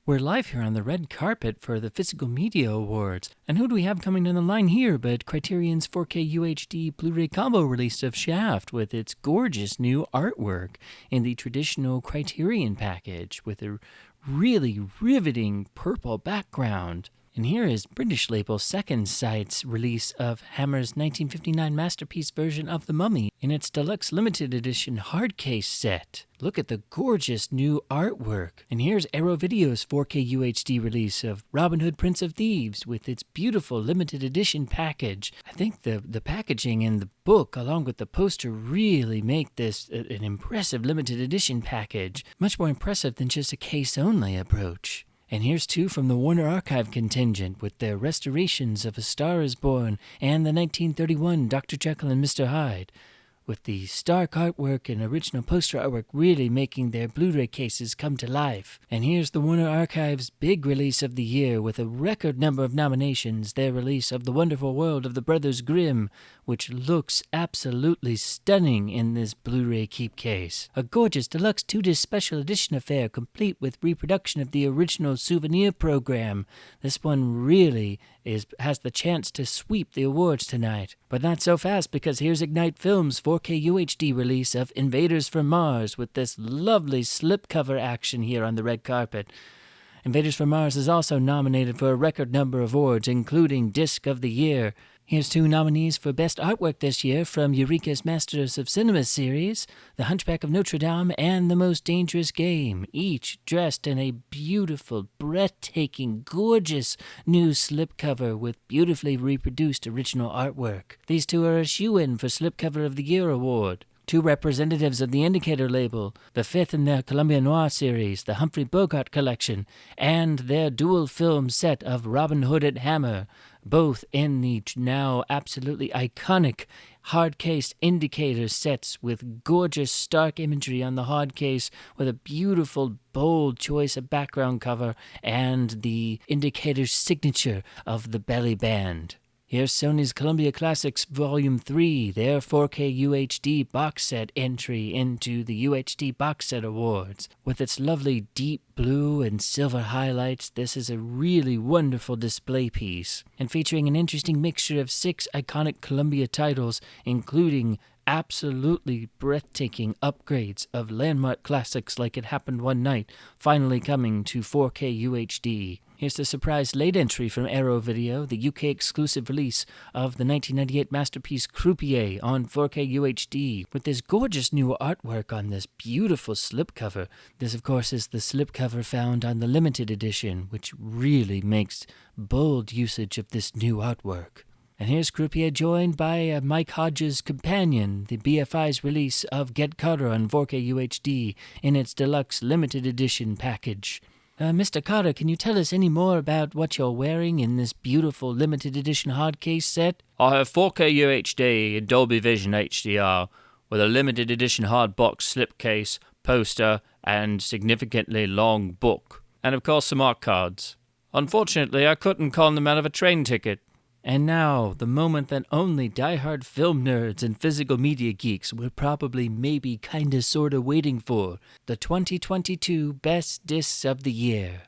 We're live here on the red carpet for the Physical Media Awards. And who do we have coming down the line here but Criterion's 4K UHD Blu-ray combo release of Shaft with its gorgeous new artwork in the traditional Criterion package with a really riveting purple background. And here is British label Second Sight's release of Hammer's 1959 masterpiece version of The Mummy in its deluxe limited edition hardcase set. Look at the gorgeous new artwork. And here's Arrow Video's 4K UHD release of Robin Hood Prince of Thieves with its beautiful limited edition package. I think the packaging and the book along with the poster really make this an impressive limited edition package. Much more impressive than just a case-only approach. And here's two from the Warner Archive contingent with their restorations of A Star is Born and the 1931 Dr. Jekyll and Mr. Hyde, with the stark artwork and original poster artwork really making their Blu-ray cases come to life. And here's the Warner Archive's big release of the year with a record number of nominations, their release of The Wonderful World of the Brothers Grimm, which looks absolutely stunning in this Blu-ray keep case. A gorgeous deluxe 2-disc special edition affair complete with reproduction of the original souvenir program. This one really has the chance to sweep the awards tonight. But not so fast, because here's Ignite Films' 4K UHD release of Invaders from Mars with this lovely slipcover action here on the red carpet. Invaders from Mars is also nominated for a record number of awards, including Disc of the Year. Here's two nominees for Best Artwork this year from Eureka's Masters of Cinema series, The Hunchback of Notre Dame and The Most Dangerous Game, each dressed in a beautiful, breathtaking, gorgeous new slipcover with beautifully reproduced original artwork. These two are a shoo-in for Slipcover of the Year award. Two representatives of the Indicator label, the fifth in their Columbia Noir series, the Humphrey Bogart collection, and their dual film set of Robin Hood at Hammer, both in the now absolutely iconic hardcase Indicator sets with gorgeous stark imagery on the hardcase with a beautiful bold choice of background cover and the Indicator signature of the belly band. Here's Sony's Columbia Classics Volume 3, their 4K UHD box set entry into the UHD Boxset Awards. With its lovely deep blue and silver highlights, this is a really wonderful display piece. And featuring an interesting mixture of 6 iconic Columbia titles, including absolutely breathtaking upgrades of landmark classics like It Happened One Night, finally coming to 4K UHD. Here's the surprise late entry from Arrow Video, the UK exclusive release of the 1998 masterpiece Croupier on 4K UHD, with this gorgeous new artwork on this beautiful slipcover. This, of course, is the slipcover found on the limited edition, which really makes bold usage of this new artwork. And here's Croupier joined by Mike Hodges' companion, the BFI's release of Get Carter on 4K UHD in its deluxe limited edition package. Mr. Carter, can you tell us any more about what you're wearing in this beautiful limited edition hardcase set? I have 4K UHD in Dolby Vision HDR with a limited edition hardbox slipcase, poster, and significantly long book. And of course some art cards. Unfortunately, I couldn't con them out of a train ticket. And now, the moment that only diehard film nerds and physical media geeks were probably maybe kinda sorta waiting for, the 2022 Best Discs of the Year.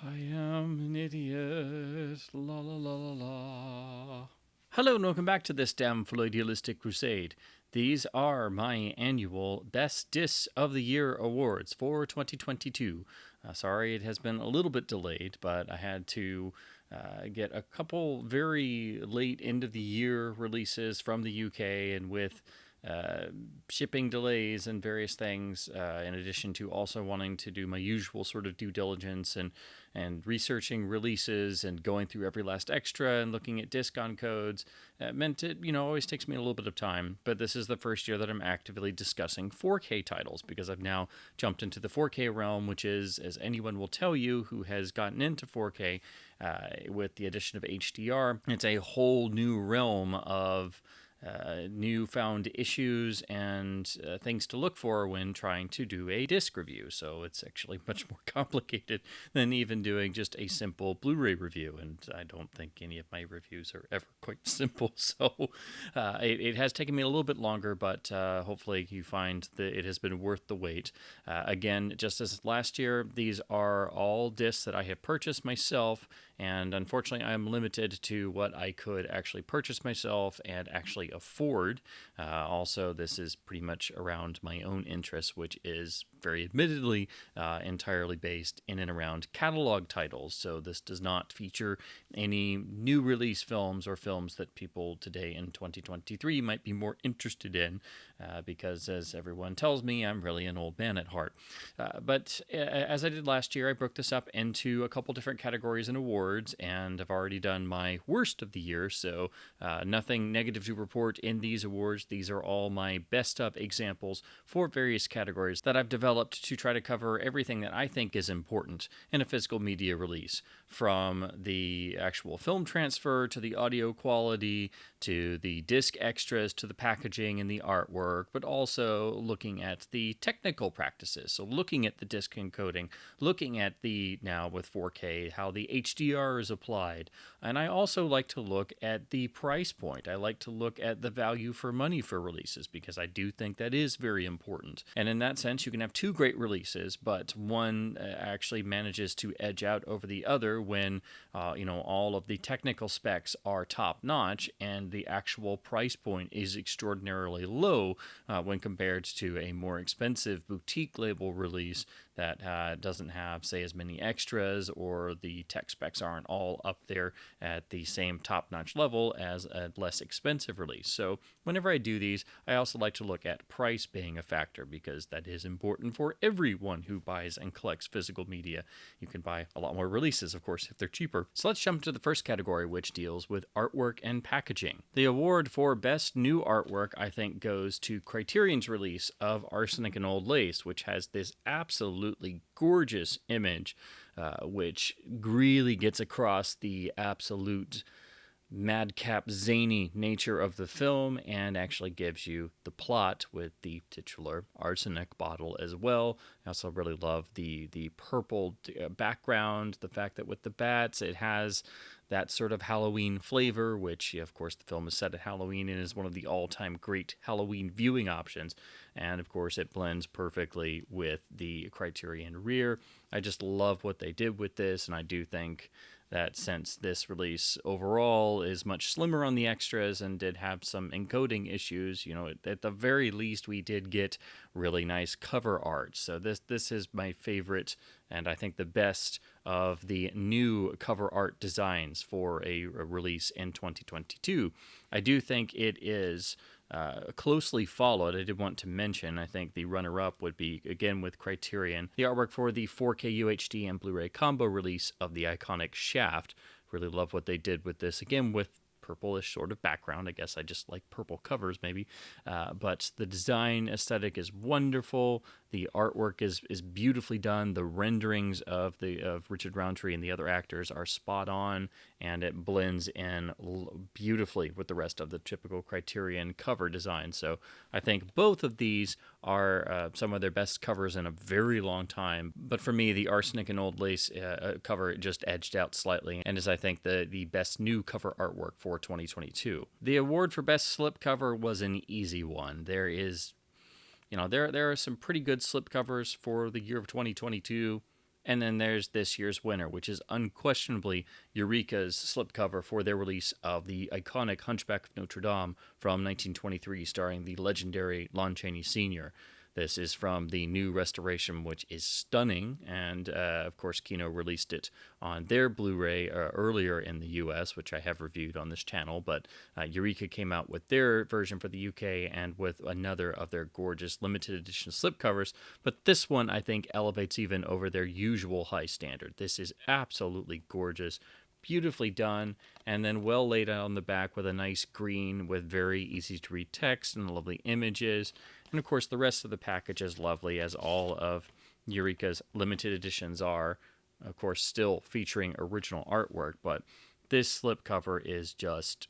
I am an idiot, la la la la la. Hello and welcome back to this damn full idealistic crusade. These are my annual Best Discs of the Year awards for 2022. Sorry it has been a little bit delayed, but I had to get a couple very late end of the year releases from the UK, and with shipping delays and various things, in addition to also wanting to do my usual sort of due diligence and researching releases and going through every last extra and looking at discount codes, meant it, always takes me a little bit of time. But this is the first year that I'm actively discussing 4K titles, because I've now jumped into the 4K realm, which is, as anyone will tell you who has gotten into 4K, with the addition of HDR, it's a whole new realm of newfound issues and things to look for when trying to do a disc review. So it's actually much more complicated than even doing just a simple Blu-ray review. And I don't think any of my reviews are ever quite simple. So it has taken me a little bit longer, but hopefully you find that it has been worth the wait. Again, just as last year, these are all discs that I have purchased myself, and unfortunately I am limited to what I could actually purchase myself and actually afford. Also, this is pretty much around my own interests, which is very admittedly entirely based in and around catalog titles. So this does not feature any new release films or films that people today in 2023 might be more interested in, because as everyone tells me, I'm really an old man at heart. But as I did last year, I broke this up into a couple different categories and awards, and I've already done my worst of the year, so nothing negative to report in these awards. These are all my best of examples for various categories that I've developed to try to cover everything that I think is important in a physical media release, from the actual film transfer to the audio quality to the disc extras to the packaging and the artwork, but also looking at the technical practices. So looking at the disc encoding, looking at the, now with 4K, how the HDR is applied. And I also like to look at the price point. I like to look at the value for money for releases, because I do think that is very important. And in that sense, you can have two great releases, but one actually manages to edge out over the other when all of the technical specs are top notch and the actual price point is extraordinarily low when compared to a more expensive boutique label release that doesn't have, say, as many extras, or the tech specs aren't all up there at the same top-notch level as a less expensive release. So whenever I do these, I also like to look at price being a factor, because that is important for everyone who buys and collects physical media. You can buy a lot more releases, of course, if they're cheaper. So let's jump to the first category, which deals with artwork and packaging. The award for Best New Artwork, I think, goes to Criterion's release of Arsenic and Old Lace, which has this absolutely gorgeous image, which really gets across the absolute madcap, zany nature of the film, and actually gives you the plot with the titular arsenic bottle as well. I also really love the purple background, the fact that with the bats it has that sort of Halloween flavor, which, of course, the film is set at Halloween and is one of the all-time great Halloween viewing options. And, of course, it blends perfectly with the Criterion rear. I just love what they did with this, and I do think that since this release overall is much slimmer on the extras and did have some encoding issues, at the very least we did get really nice cover art. So this is my favorite, and I think the best of the new cover art designs for a release in 2022. I do think it is closely followed. I did want to mention, I think the runner-up would be, again with Criterion, the artwork for the 4K UHD and Blu-ray combo release of the iconic Shaft. Really love what they did with this, again with purplish sort of background. I guess I just like purple covers maybe, but the design aesthetic is wonderful. The artwork is beautifully done. The renderings of Richard Roundtree and the other actors are spot on, and it blends in beautifully with the rest of the typical Criterion cover design. So I think both of these are some of their best covers in a very long time. But for me, the Arsenic and Old Lace cover just edged out slightly, and is, I think, the best new cover artwork for 2022. The award for best slipcover was an easy one. There is, there are some pretty good slipcovers for the year of 2022. And then there's this year's winner, which is unquestionably Eureka's slipcover for their release of the iconic Hunchback of Notre Dame from 1923, starring the legendary Lon Chaney Sr. This is from the new restoration, which is stunning, and of course Kino released it on their Blu-ray earlier in the US, which I have reviewed on this channel, but Eureka came out with their version for the UK and with another of their gorgeous limited edition slipcovers, but this one I think elevates even over their usual high standard. This is absolutely gorgeous, beautifully done, and then well laid out on the back with a nice green with very easy to read text and lovely images. And of course the rest of the package is lovely, as all of Eureka's limited editions are, of course still featuring original artwork, but this slipcover is just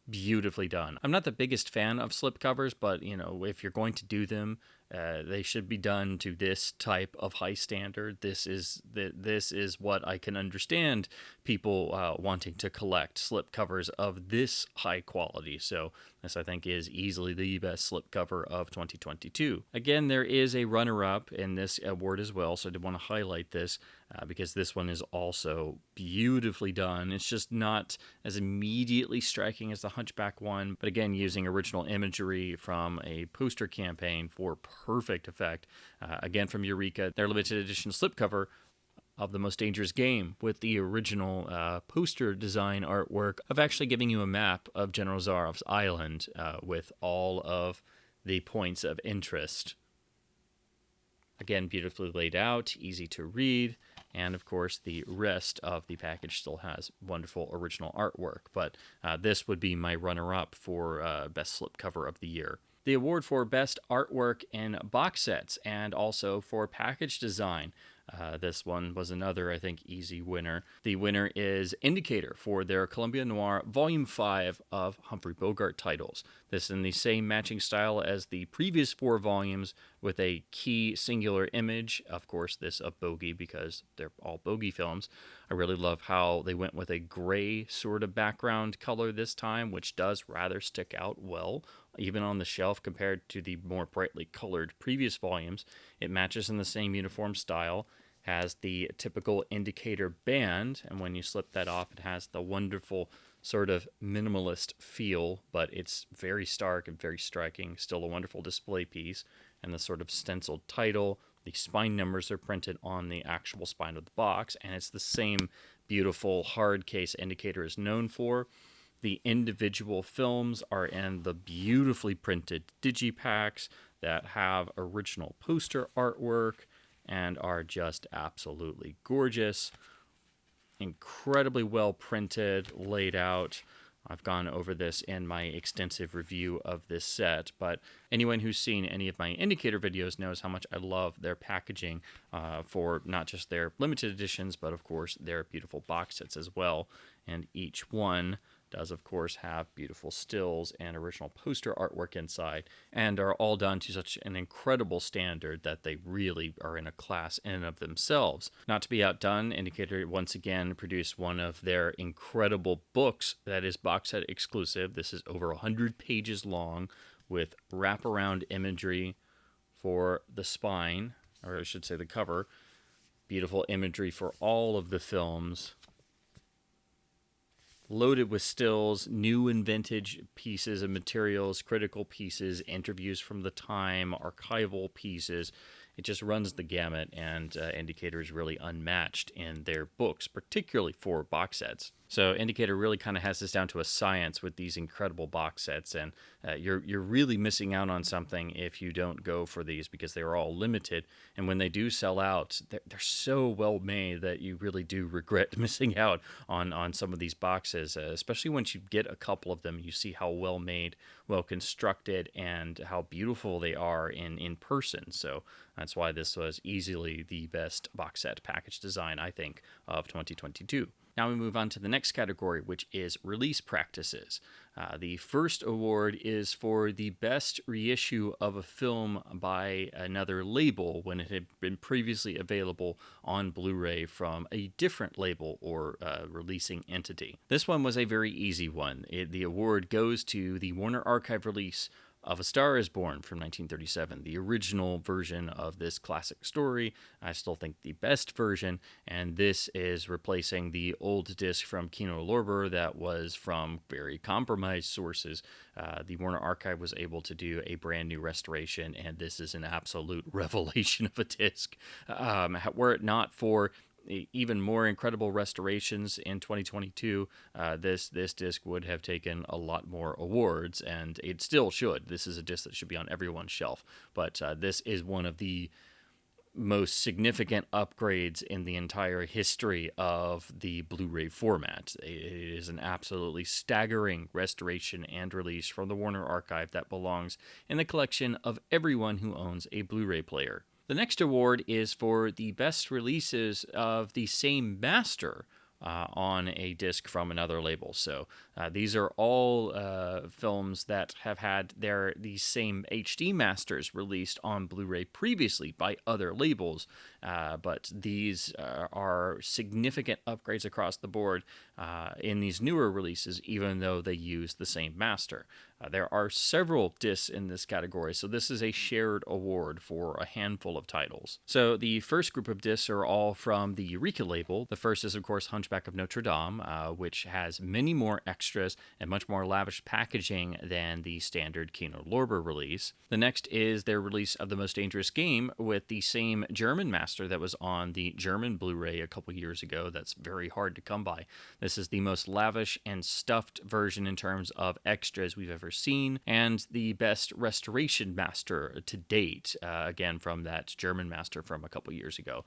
beautifully done. I'm not the biggest fan of slipcovers, but if you're going to do them, they should be done to this type of high standard. This is what I can understand people wanting to collect slipcovers of this high quality. So this, I think, is easily the best slipcover of 2022. Again, there is a runner-up in this award as well, so I did want to highlight this because this one is also beautifully done. It's just not as immediately striking as the Hunchback one, but again, using original imagery from a poster campaign for perfect effect. Again, from Eureka, their limited edition slipcover of The Most Dangerous Game with the original poster design artwork of actually giving you a map of General Zarov's island with all of the points of interest. Again, beautifully laid out, easy to read, and of course the rest of the package still has wonderful original artwork, but this would be my runner-up for Best Slipcover of the Year. The award for Best Artwork in Box Sets and also for Package Design. This one was another, I think, easy winner. The winner is Indicator for their Columbia Noir Volume 5 of Humphrey Bogart titles. This in the same matching style as the previous 4 volumes with a key singular image. Of course, this a bogey because they're all bogey films. I really love how they went with a gray sort of background color this time, which does rather stick out well, even on the shelf compared to the more brightly colored previous volumes. It matches in the same uniform style, has the typical Indicator band, and when you slip that off, it has the wonderful sort of minimalist feel, but it's very stark and very striking. Still a wonderful display piece, and the sort of stenciled title. The spine numbers are printed on the actual spine of the box, and it's the same beautiful hard case Indicator is known for. The individual films are in the beautifully printed digipacks that have original poster artwork and are just absolutely gorgeous. Incredibly well printed, laid out. I've gone over this in my extensive review of this set, but anyone who's seen any of my Indicator videos knows how much I love their packaging for not just their limited editions, but of course their beautiful box sets as well. And each one does, of course, have beautiful stills and original poster artwork inside, and are all done to such an incredible standard that they really are in a class in and of themselves. Not to be outdone, Indicator once again produced one of their incredible books that is box set exclusive. This is over 100 pages long with wraparound imagery for the spine, or I should say the cover. Beautiful imagery for all of the films. Loaded with stills, new and vintage pieces of materials, critical pieces, interviews from the time, archival pieces. It just runs the gamut, and Indicator is really unmatched in their books, particularly for box sets. So Indicator really kind of has this down to a science with these incredible box sets, and you're really missing out on something if you don't go for these because they're all limited. And when they do sell out, they're so well made that you really do regret missing out on some of these boxes, especially once you get a couple of them. You see how well made, well constructed, and how beautiful they are in person. So that's why this was easily the best box set package design, I think, of 2022. Now we move on to the next category, which is release practices. The first award is for the best reissue of a film by another label when it had been previously available on Blu-ray from a different label or releasing entity. This one was a very easy one. The award goes to the Warner Archive release of A Star is Born from 1937, the original version of this classic story. I still think the best version, and this is replacing the old disc from Kino Lorber that was from very compromised sources. The Warner Archive was able to do a brand new restoration, and this is an absolute revelation of a disc. Were it not for even more incredible restorations in 2022, this disc would have taken a lot more awards, and it still should. This is a disc that should be on everyone's shelf, but this is one of the most significant upgrades in the entire history of the Blu-ray format. It is an absolutely staggering restoration and release from the Warner Archive that belongs in the collection of everyone who owns a Blu-ray player. The next award is for the best releases of the same master on a disc from another label. So these are all films that have had these same HD masters released on Blu-ray previously by other labels, but these are significant upgrades across the board in these newer releases, even though they use the same master. There are several discs in this category, so this is a shared award for a handful of titles. So the first group of discs are all from the Eureka label. The first is, of course, Hunchback of Notre Dame, which has many more extras and much more lavish packaging than the standard Kino Lorber release. The next is their release of The Most Dangerous Game with the same German master that was on the German Blu-ray a couple years ago. That's very hard to come by. This is the most lavish and stuffed version in terms of extras we've ever seen, and the best restoration master to date, again from that German master from a couple years ago.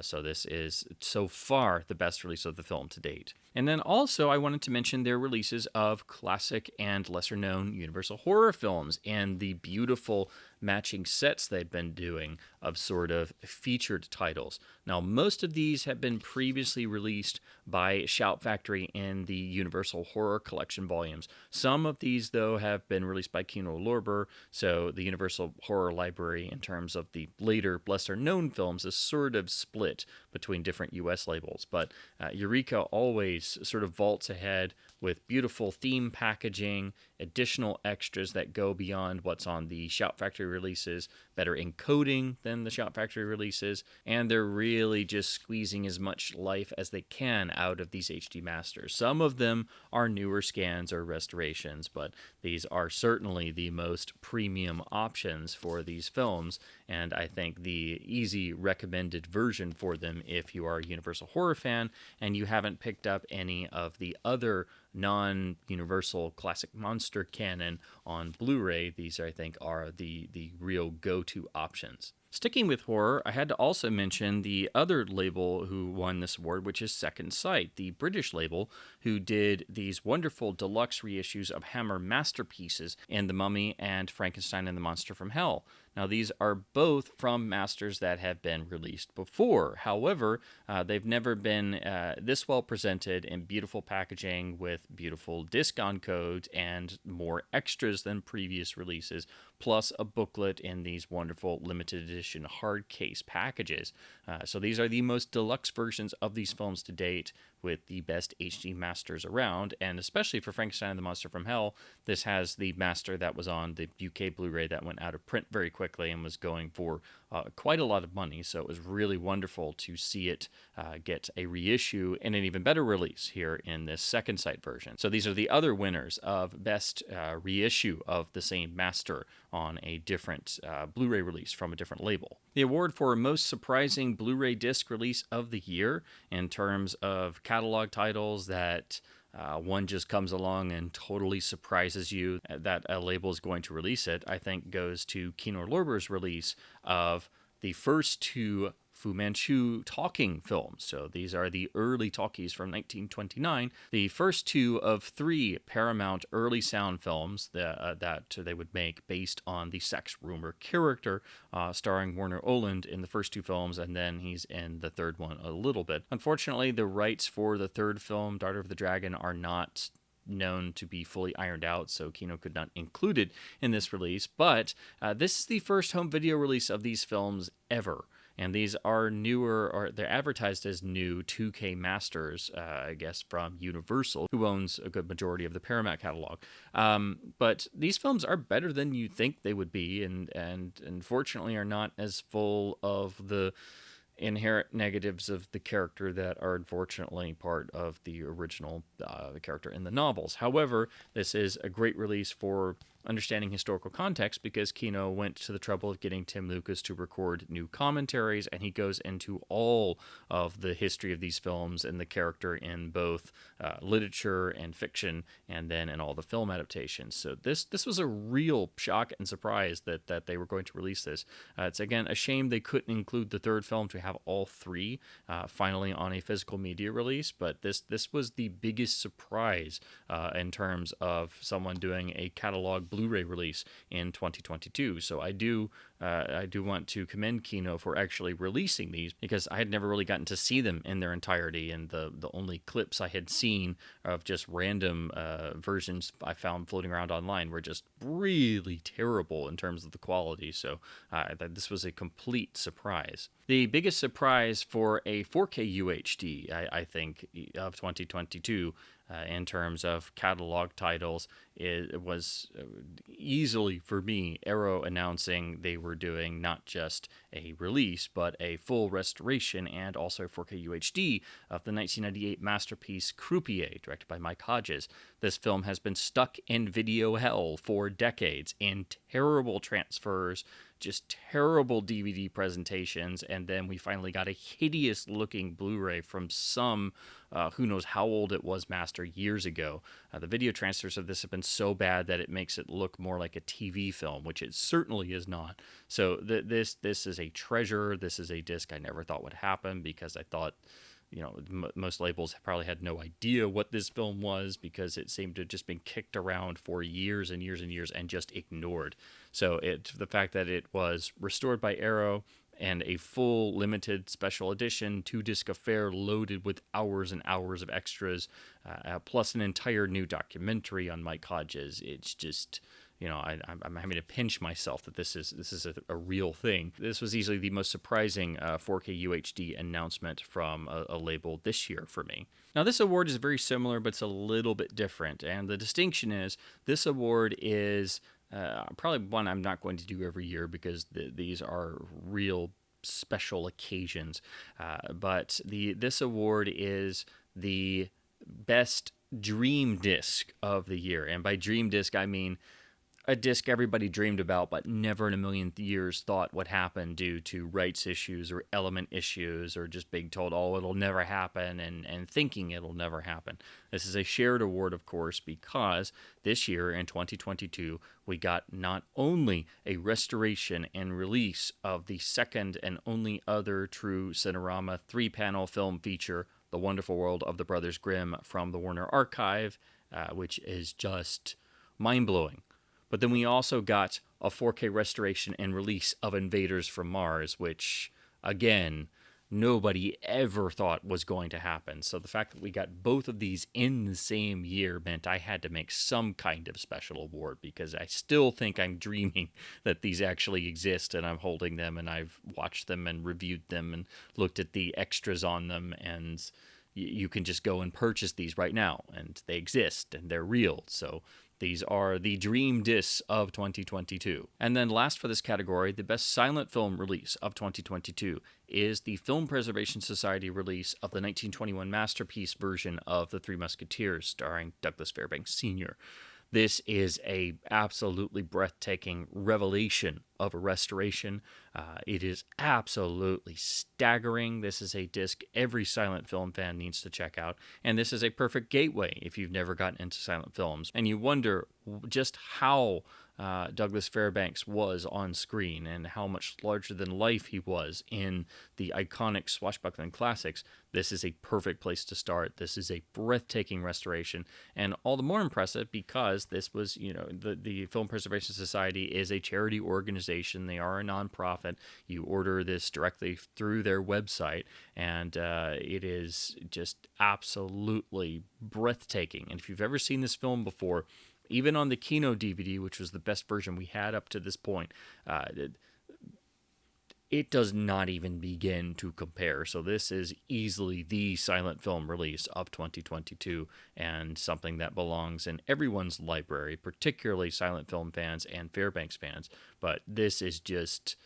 So this is so far the best release of the film to date. And then also I wanted to mention their releases of classic and lesser known Universal horror films and the beautiful matching sets they've been doing of sort of featured titles. Now, most of these have been previously released by Shout Factory in the Universal Horror Collection volumes. Some of these, though, have been released by Kino Lorber, so the Universal Horror Library, in terms of the later, lesser-known films, is sort of split between different U.S. labels. But Eureka always sort of vaults ahead with beautiful theme packaging, additional extras that go beyond what's on the Shout Factory releases, better encoding than the Shout Factory releases, and they're really just squeezing as much life as they can out of these HD masters. Some of them are newer scans or restorations, but these are certainly the most premium options for these films, and I think the easy recommended version for them if you are a Universal horror fan and you haven't picked up any of the other non-Universal classic monster canon on Blu-ray. These, I think, are the real go-to options. Sticking with horror, I had to also mention the other label who won this award, which is Second Sight, the British label, who did these wonderful deluxe reissues of Hammer masterpieces in The Mummy and Frankenstein and the Monster from Hell. Now, these are both from masters that have been released before. However, they've never been this well presented in beautiful packaging with beautiful disc-on codes and more extras than previous releases, plus a booklet in these wonderful limited edition hard case packages. So these are the most deluxe versions of these films to date, with the best HD masters around, and especially for Frankenstein and the Monster from Hell, this has the master that was on the UK Blu-ray that went out of print very quickly and was going for quite a lot of money, so it was really wonderful to see it get a reissue and an even better release here in this Second Sight version. So these are the other winners of best reissue of the same master on a different Blu-ray release from a different label. The award for most surprising Blu-ray disc release of the year in terms of catalog titles that one just comes along and totally surprises you that a label is going to release it, I think goes to Kino Lorber's release of the first two Fu Manchu talking films. So these are the early talkies from 1929, the first two of three Paramount early sound films that they would make based on the sex rumor character, starring Werner Oland in the first two films, and then he's in the third one a little bit. Unfortunately, the rights for the third film, Daughter of the Dragon, are not known to be fully ironed out, so Kino could not include it in this release, but this is the first home video release of these films ever. And these are newer, or they're advertised as new 2K masters, I guess, from Universal, who owns a good majority of the Paramount catalog. But these films are better than you think they would be, and unfortunately are not as full of the inherent negatives of the character that are unfortunately part of the original character in the novels. However, this is a great release for understanding historical context because Kino went to the trouble of getting Tim Lucas to record new commentaries, and he goes into all of the history of these films and the character in both literature and fiction, and then in all the film adaptations. So this was a real shock and surprise that they were going to release this. It's again a shame they couldn't include the third film to have all three finally on a physical media release, but this was the biggest surprise in terms of someone doing a catalog Blu-ray release in 2022. So I do want to commend Kino for actually releasing these, because I had never really gotten to see them in their entirety, and the only clips I had seen of just random versions I found floating around online were just really terrible in terms of the quality. So this was a complete surprise. The biggest surprise for a 4K UHD, I think, of 2022 in terms of catalog titles, it was easily for me Arrow announcing they were doing not just a release but a full restoration and also 4K UHD of the 1998 masterpiece Croupier, directed by Mike Hodges. This film has been stuck in video hell for decades in terrible transfers, just terrible DVD presentations, and then we finally got a hideous looking Blu-ray from some who knows how old it was master years ago. The video transfers of this have been so bad that it makes it look more like a TV film, which it certainly is not. So this is a treasure. This is a disc I never thought would happen, because I thought, most labels probably had no idea what this film was, because it seemed to have just been kicked around for years and years and years and just ignored. So the fact that it was restored by Arrow and a full limited special edition 2-disc affair loaded with hours and hours of extras, plus an entire new documentary on Mike Hodges, it's just... I'm having to pinch myself that this is a real thing. This was easily the most surprising 4K UHD announcement from a label this year for me. Now, this award is very similar, but it's a little bit different. And the distinction is this award is probably one I'm not going to do every year, because these are real special occasions. But this award is the best dream disc of the year. And by dream disc, I mean a disc everybody dreamed about but never in a million years thought would happen due to rights issues or element issues, or just being told, oh, it'll never happen, and thinking it'll never happen. This is a shared award, of course, because this year in 2022 we got not only a restoration and release of the second and only other true Cinerama 3-panel film feature, The Wonderful World of the Brothers Grimm, from the Warner Archive, which is just mind-blowing. But then we also got a 4K restoration and release of Invaders from Mars, which, again, nobody ever thought was going to happen. So the fact that we got both of these in the same year meant I had to make some kind of special award, because I still think I'm dreaming that these actually exist, and I'm holding them, and I've watched them and reviewed them and looked at the extras on them, and you can just go and purchase these right now, and they exist, and they're real. So these are the dream discs of 2022. And then last for this category, the best silent film release of 2022 is the Film Preservation Society release of the 1921 masterpiece version of The Three Musketeers, starring Douglas Fairbanks Sr. This is a absolutely breathtaking revelation of a restoration. It is absolutely staggering. This is a disc every silent film fan needs to check out, and this is a perfect gateway if you've never gotten into silent films and you wonder just how Douglas Fairbanks was on screen and how much larger than life he was in the iconic swashbuckling classics. This is a perfect place to start. This is a breathtaking restoration, and all the more impressive because this was, the Film Preservation Society is a charity organization. They are a nonprofit. You order this directly through their website, and it is just absolutely breathtaking. And if you've ever seen this film before, even on the Kino DVD, which was the best version we had up to this point, it does not even begin to compare. So this is easily the silent film release of 2022, and something that belongs in everyone's library, particularly silent film fans and Fairbanks fans. But this is just...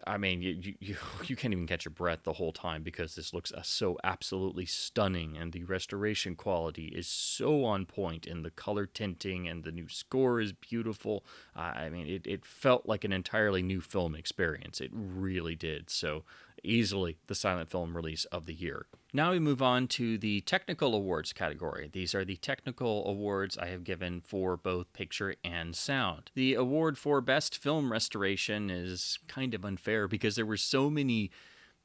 I mean, you can't even catch your breath the whole time, because this looks so absolutely stunning, and the restoration quality is so on point, and the color tinting and the new score is beautiful. I mean, it felt like an entirely new film experience. It really did. So easily the silent film release of the year. Now we move on to the technical awards category. These are the technical awards I have given for both picture and sound. The award for best film restoration is kind of unfair because there were so many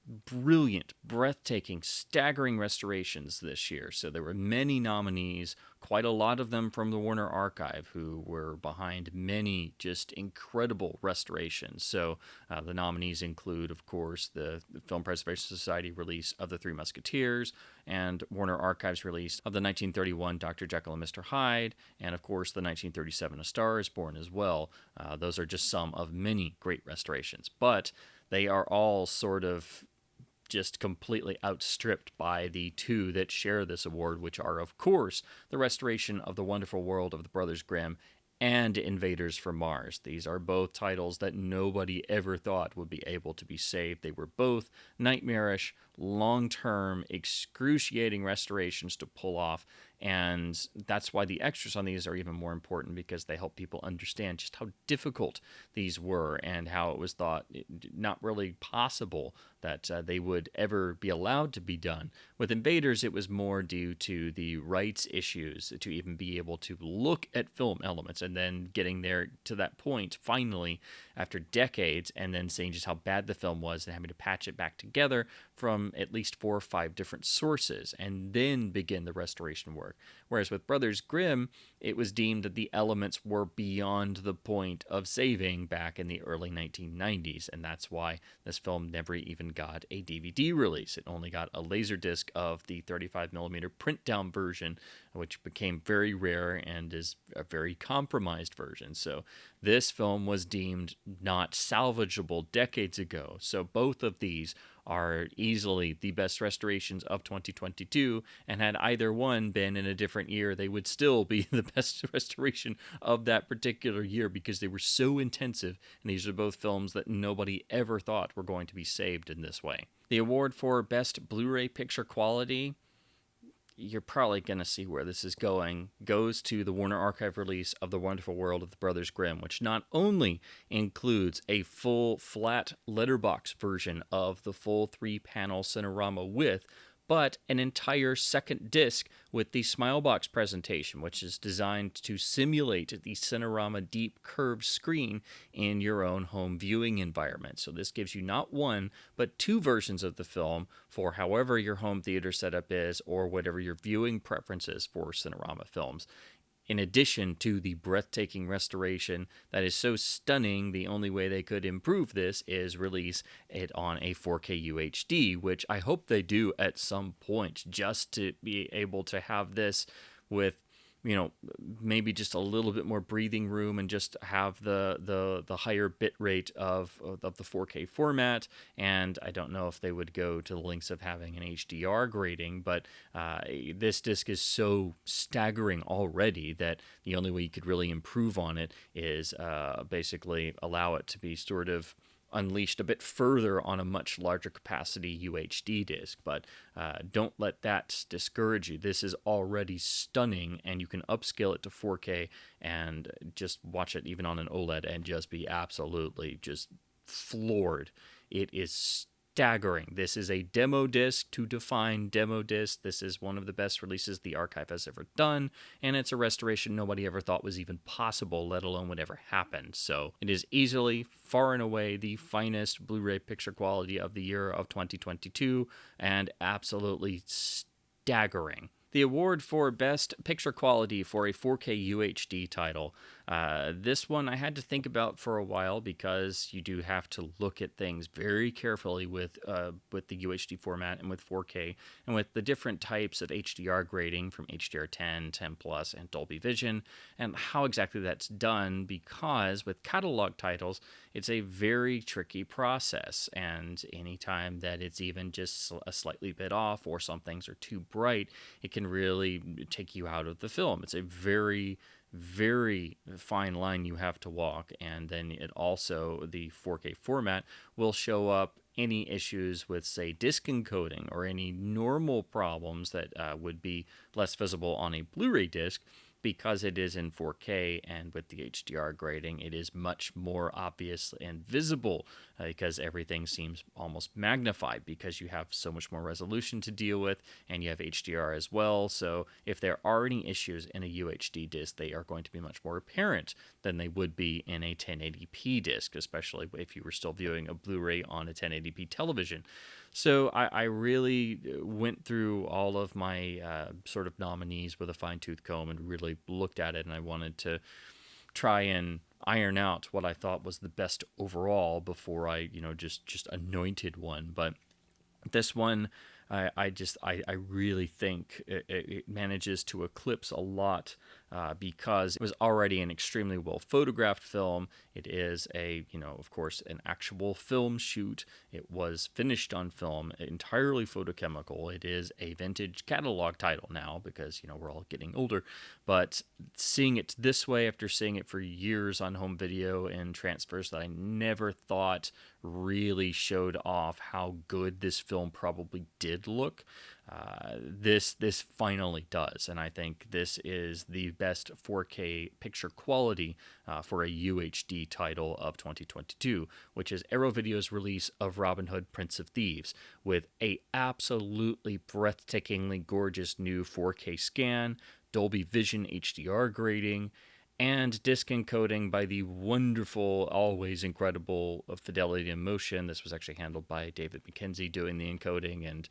brilliant, breathtaking, staggering restorations this year. So there were many nominees, quite a lot of them from the Warner Archive, who were behind many just incredible restorations. So the nominees include, of course, the Film Preservation Society release of The Three Musketeers, and Warner Archive's release of the 1931 Dr. Jekyll and Mr. Hyde, and of course the 1937 A Star is Born as well. Those are just some of many great restorations, but they are all sort of just completely outstripped by the two that share this award, which are, of course, the restoration of The Wonderful World of the Brothers Grimm and Invaders from Mars. These are both titles that nobody ever thought would be able to be saved. They were both nightmarish, long-term, excruciating restorations to pull off, and that's why the extras on these are even more important, because they help people understand just how difficult these were and how it was thought not really possible that they would ever be allowed to be done. With Invaders, it was more due to the rights issues to even be able to look at film elements, and then getting there to that point finally after decades, and then seeing just how bad the film was and having to patch it back together from at least 4 or 5 different sources, and then begin the restoration work. Whereas with Brothers Grimm, it was deemed that the elements were beyond the point of saving back in the early 1990s, and that's why this film never even got a DVD release. It only got a laserdisc of the 35mm print down version, which became very rare and is a very compromised version. So this film was deemed not salvageable decades ago. So both of these are easily the best restorations of 2022, and had either one been in a different year, they would still be the best restoration of that particular year, because they were so intensive, and these are both films that nobody ever thought were going to be saved in this way. The award for Best Blu-ray Picture Quality, you're probably going to see where this is going, goes to the Warner Archive release of The Wonderful World of the Brothers Grimm, which not only includes a full flat letterbox version of the full 3-panel Cinerama width, but an entire second disc with the Smilebox presentation, which is designed to simulate the Cinerama deep curved screen in your own home viewing environment. So this gives you not one, but 2 versions of the film for however your home theater setup is, or whatever your viewing preferences for Cinerama films. In addition to the breathtaking restoration that is so stunning, the only way they could improve this is release it on a 4K UHD, which I hope they do at some point, just to be able to have this with, you know, maybe just a little bit more breathing room, and just have the higher bit rate of the 4K format. And I don't know if they would go to the lengths of having an HDR grading, but this disc is so staggering already that the only way you could really improve on it is basically allow it to be sort of unleashed a bit further on a much larger capacity UHD disc. But don't let that discourage you. This is already stunning, and you can upscale it to 4K and just watch it even on an OLED and just be absolutely just floored. It is staggering. This is a demo disc to define demo disc. This is one of the best releases the archive has ever done, and it's a restoration nobody ever thought was even possible, let alone would ever happen. So it is easily, far and away, the finest Blu-ray picture quality of the year of 2022, and absolutely staggering. The award for Best Picture Quality for a 4K UHD title. This one I had to think about for a while, because you do have to look at things very carefully with the UHD format and with 4K, and with the different types of HDR grading from HDR10, 10 Plus, and Dolby Vision, and how exactly that's done, because with catalog titles, it's a very tricky process, and anytime that it's even just a slightly bit off, or some things are too bright, it can really take you out of the film. It's a very, very fine line you have to walk. And then it also, the 4K format will show up any issues with, say, disc encoding, or any normal problems that would be less visible on a Blu-ray disc. because it is in 4K and with the HDR grading, it is much more obvious and visible because everything seems almost magnified because you have so much more resolution to deal with and you have HDR as well. So if there are any issues in a UHD disc, they are going to be much more apparent than they would be in a 1080p disc, especially if you were still viewing a Blu-ray on a 1080p television. So I really went through all of my sort of nominees with a fine-tooth comb and really looked at it, and I wanted to try and iron out what I thought was the best overall before I, just anointed one. But this one, I really think it manages to eclipse a lot because it was already an extremely well photographed film. It is of course, an actual film shoot. It was finished on film, entirely photochemical. It is a vintage catalog title now because, we're all getting older. But seeing it this way after seeing it for years on home video and transfers that I never thought really showed off how good this film probably did look, this finally does. And I think this is the best 4K picture quality for a UHD title of 2022, which is Arrow Video's release of Robin Hood Prince of Thieves, with a absolutely breathtakingly gorgeous new 4K scan, Dolby Vision HDR grading, and disc encoding by the wonderful, always incredible Fidelity and Motion. This was actually handled by David McKenzie doing the encoding. And,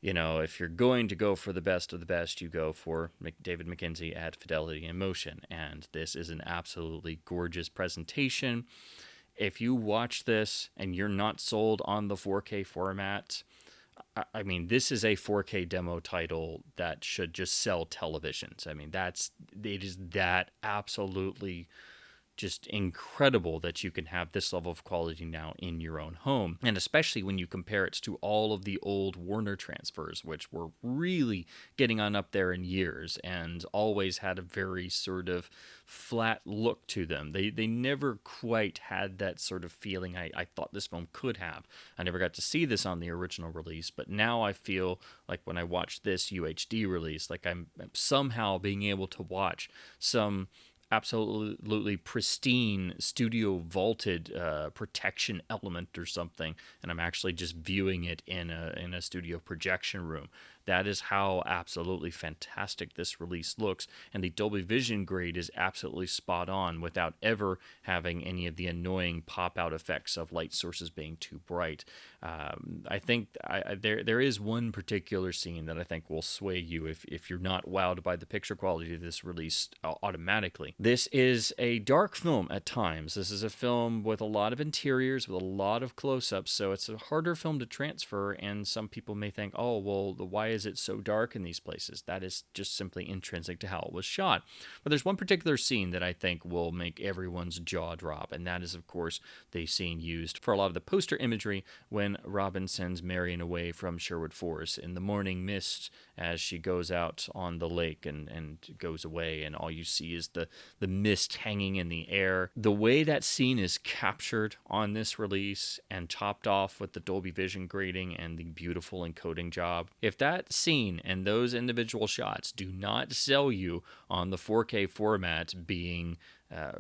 if you're going to go for the best of the best, you go for David McKenzie at Fidelity and Motion. And this is an absolutely gorgeous presentation. If you watch this and you're not sold on the 4K format, I mean, this is a 4K demo title that should just sell televisions. I mean, it is that absolutely just incredible that you can have this level of quality now in your own home. And especially when you compare it to all of the old Warner transfers, which were really getting on up there in years and always had a very sort of flat look to them. They never quite had that sort of feeling I thought this film could have. I never got to see this on the original release, but now I feel like when I watch this UHD release, like I'm somehow being able to watch some absolutely pristine studio vaulted protection element or something, and I'm actually just viewing it in a studio projection room. That is how absolutely fantastic this release looks, and the Dolby Vision grade is absolutely spot on without ever having any of the annoying pop-out effects of light sources being too bright. I think there is one particular scene that I think will sway you if you're not wowed by the picture quality of this release automatically. This is a dark film at times. This is a film with a lot of interiors, with a lot of close-ups, so it's a harder film to transfer, and some people may think, oh, well, why is it so dark in these places? That is just simply intrinsic to how it was shot. But there's one particular scene that I think will make everyone's jaw drop, and that is, of course, the scene used for a lot of the poster imagery when Robin sends Marion away from Sherwood Forest in the morning mist as she goes out on the lake and goes away, and all you see is the mist hanging in the air. The way that scene is captured on this release and topped off with the Dolby Vision grading and the beautiful encoding job, if that scene and those individual shots do not sell you on the 4K format being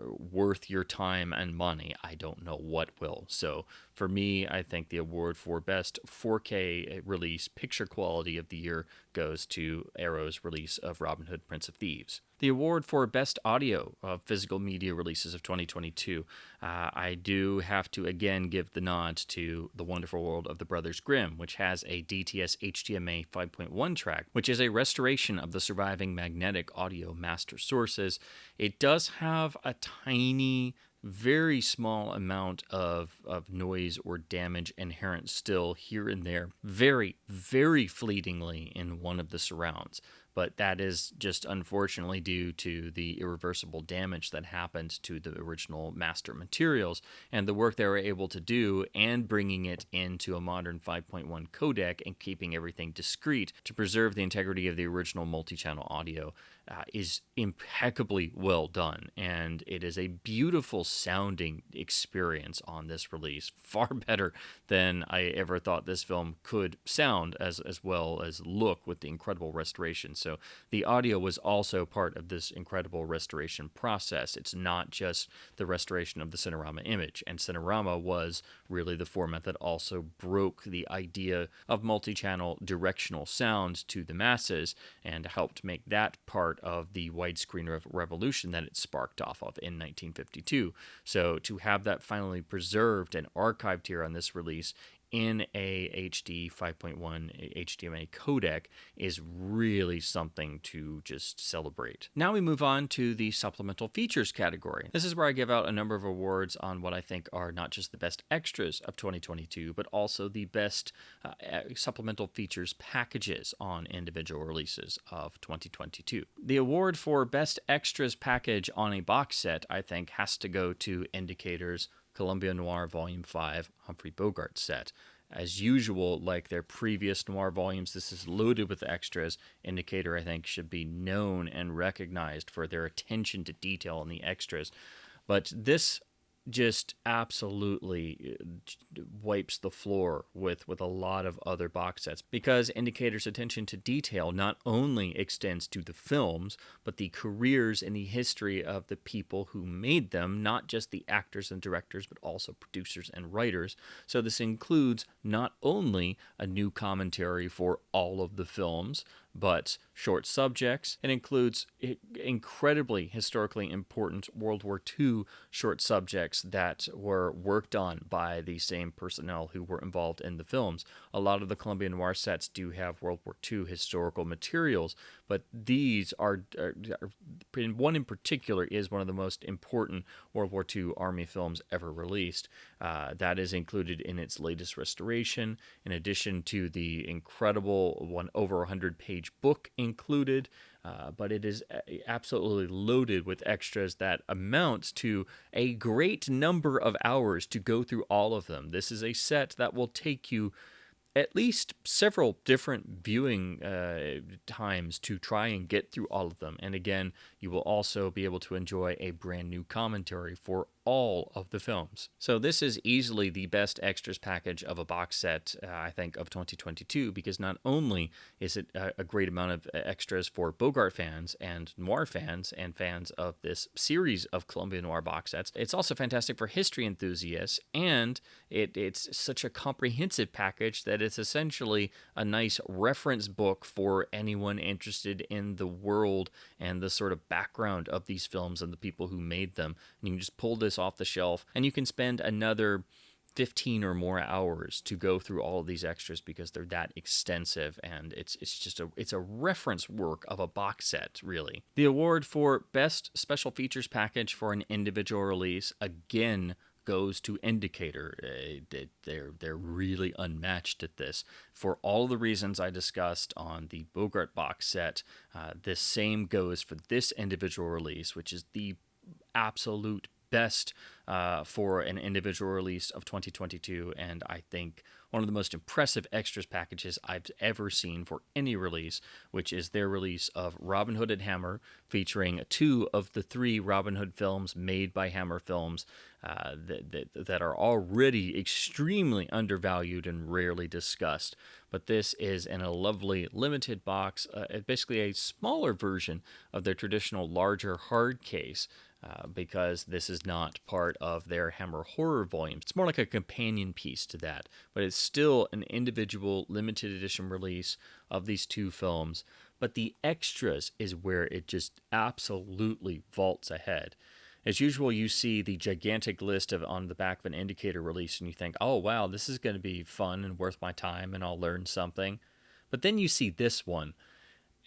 worth your time and money, I don't know what will. So for me, I think the award for best 4K release picture quality of the year goes to Arrow's release of Robin Hood Prince of Thieves. The award for best audio of physical media releases of 2022, I do have to again give the nod to The Wonderful World of the Brothers Grimm, which has a DTS HDMA 5.1 track, which is a restoration of the surviving magnetic audio master sources. It does have a tiny, very small amount of noise or damage inherent still here and there, very, very fleetingly in one of the surrounds. But that is just unfortunately due to the irreversible damage that happened to the original master materials and the work they were able to do, and bringing it into a modern 5.1 codec and keeping everything discrete to preserve the integrity of the original multi-channel audio is impeccably well done. And it is a beautiful sounding experience on this release, far better than I ever thought this film could sound as well as look with the incredible restoration. So the audio was also part of this incredible restoration process. It's not just the restoration of the Cinerama image, and Cinerama was really the format that also broke the idea of multi-channel directional sound to the masses and helped make that part of the widescreen revolution that it sparked off of in 1952. So to have that finally preserved and archived here on this release in a HD 5.1 HDMI codec is really something to just celebrate. Now we move on to the supplemental features category. This is where I give out a number of awards on what I think are not just the best extras of 2022, but also the best supplemental features packages on individual releases of 2022. The award for best extras package on a box set, I think, has to go to Indicator's Columbia Noir Volume 5 Humphrey Bogart set. As usual, like their previous Noir volumes, this is loaded with extras. Indicator, I think, should be known and recognized for their attention to detail in the extras. But this just absolutely wipes the floor with a lot of other box sets, because Indicator's attention to detail not only extends to the films, but the careers and the history of the people who made them, not just the actors and directors, but also producers and writers. So this includes not only a new commentary for all of the films, but short subjects. It includes incredibly historically important World War II short subjects that were worked on by the same personnel who were involved in the films. A lot of the Columbia Noir sets do have World War II historical materials, but these are one in particular is one of the most important World War II Army films ever released. That is included in its latest restoration, in addition to the incredible over 100-page book included, but it is absolutely loaded with extras that amount to a great number of hours to go through all of them. This is a set that will take you at least several different viewing times to try and get through all of them. And again, you will also be able to enjoy a brand new commentary for all of the films. So this is easily the best extras package of a box set, I think, of 2022, because not only is it a great amount of extras for Bogart fans and noir fans and fans of this series of Columbia Noir box sets, it's also fantastic for history enthusiasts, and it's such a comprehensive package that it's essentially a nice reference book for anyone interested in the world and the sort of background of these films and the people who made them. And you can just pull this off the shelf, and you can spend another 15 or more hours to go through all of these extras because they're that extensive, and it's a reference work of a box set, really. The award for best special features package for an individual release again goes to Indicator. They're really unmatched at this. For all the reasons I discussed on the Bogart box set, the same goes for this individual release, which is the absolute best for an individual release of 2022, and I think one of the most impressive extras packages I've ever seen for any release, which is their release of Robin Hood and Hammer, featuring 2 of the 3 Robin Hood films made by Hammer Films that are already extremely undervalued and rarely discussed. But this is in a lovely limited box, basically a smaller version of their traditional larger hard case, because this is not part of their Hammer horror volumes. It's more like a companion piece to that, but it's still an individual limited edition release of these 2 films. But the extras is where it just absolutely vaults ahead. As usual, you see the gigantic list on the back of an Indicator release, and you think, oh wow, this is going to be fun and worth my time, and I'll learn something. But then you see this one,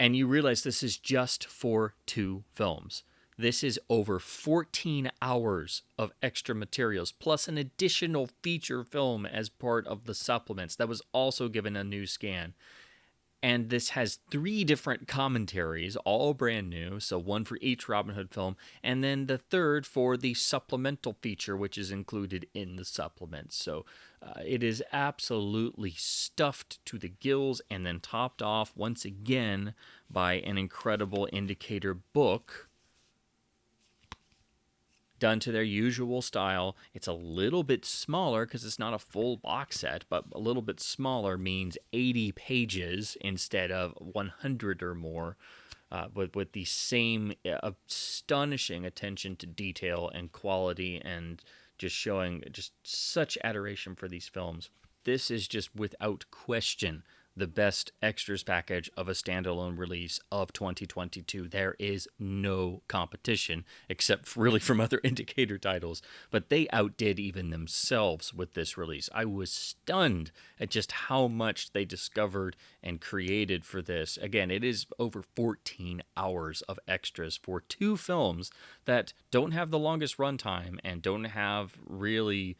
and you realize this is just for 2 films. This is over 14 hours of extra materials, plus an additional feature film as part of the supplements that was also given a new scan. And this has 3 different commentaries, all brand new, so 1 for each Robin Hood film, and then the 3rd for the supplemental feature, which is included in the supplements. So it is absolutely stuffed to the gills, and then topped off once again by an incredible Indicator book done to their usual style. It's a little bit smaller because it's not a full box set, but a little bit smaller means 80 pages instead of 100 or more. With the same astonishing attention to detail and quality, and just showing just such adoration for these films. This is just without question the best extras package of a standalone release of 2022. There is no competition, except really from other indicator titles, but they outdid even themselves with this release. I was stunned at just how much they discovered and created for this. Again, it is over 14 hours of extras for two films that don't have the longest runtime and don't have really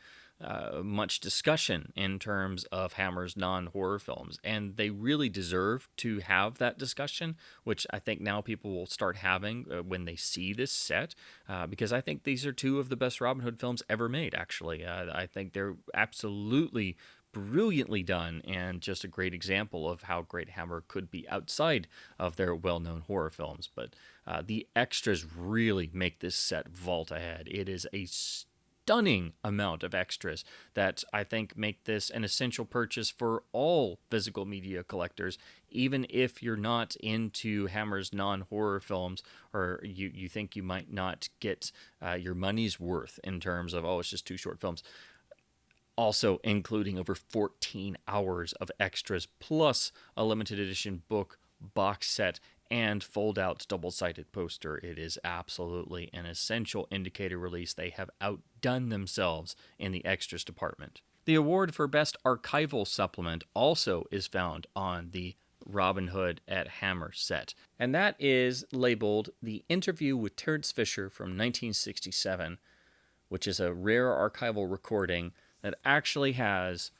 much discussion in terms of Hammer's non-horror films, and they really deserve to have that discussion, which I think now people will start having when they see this set, because I think these are two of the best Robin Hood films ever made, actually. I think they're absolutely brilliantly done, and just a great example of how great Hammer could be outside of their well-known horror films. But the extras really make this set vault ahead. It is a stunning amount of extras that I think make this an essential purchase for all physical media collectors, even if you're not into Hammer's non-horror films, or you think you might not get your money's worth in terms of, oh, it's just two short films. Also including over 14 hours of extras, plus a limited edition book, box set, and fold-out double-sided poster. It is absolutely an essential indicator release. They have outdone themselves in the extras department. The award for Best Archival Supplement also is found on the Robin Hood at Hammer set, and that is labeled The Interview with Terence Fisher from 1967, which is a rare archival recording that actually has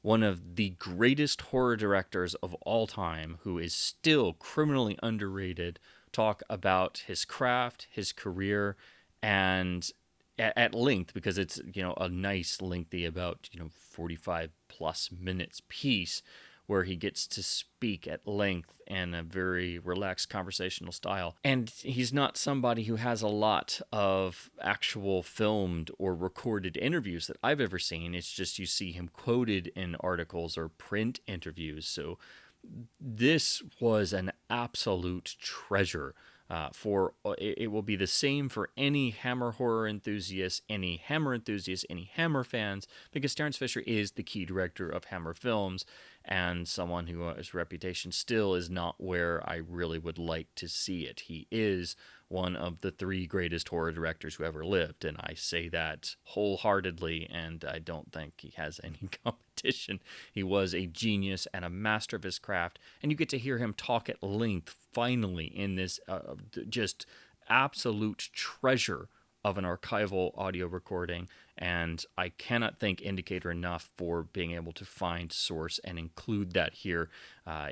one of the greatest horror directors of all time, who is still criminally underrated, talk about his craft, his career, and at length, because it's, a nice lengthy, about 45 plus minutes piece, where he gets to speak at length in a very relaxed conversational style. And he's not somebody who has a lot of actual filmed or recorded interviews that I've ever seen. It's just you see him quoted in articles or print interviews. So this was an absolute treasure. It will be the same for any Hammer horror enthusiast, any Hammer enthusiast, any Hammer fans, because Terence Fisher is the key director of Hammer films, and someone whose reputation still is not where I really would like to see it. He is one of the three greatest horror directors who ever lived, and I say that wholeheartedly, and I don't think he has any competition. He was a genius and a master of his craft, and you get to hear him talk at length finally in this just absolute treasure of an archival audio recording, and I cannot thank Indicator enough for being able to find source and include that here.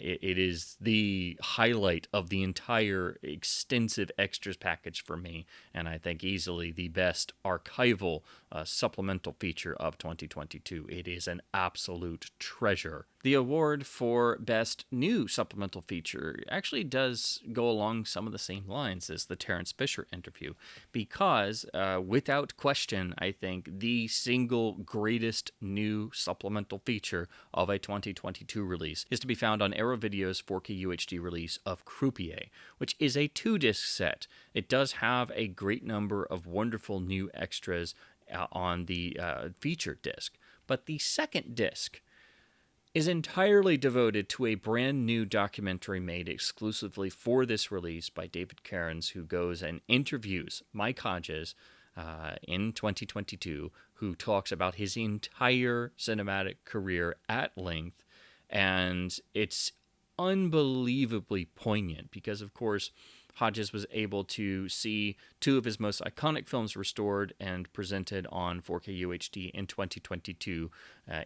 It is the highlight of the entire extensive extras package for me, and I think easily the best archival supplemental feature of 2022. It is an absolute treasure. The award for Best New Supplemental Feature actually does go along some of the same lines as the Terence Fisher interview, because without question, I think the single greatest new supplemental feature of a 2022 release is to be found on Arrow Video's 4K UHD release of Croupier, which is a 2-disc set. It does have a great number of wonderful new extras on the feature disc, but the second disc is entirely devoted to a brand new documentary made exclusively for this release by David Cairns, who goes and interviews Mike Hodges in 2022, who talks about his entire cinematic career at length. And it's unbelievably poignant because, of course, Hodges was able to see two of his most iconic films restored and presented on 4K UHD in 2022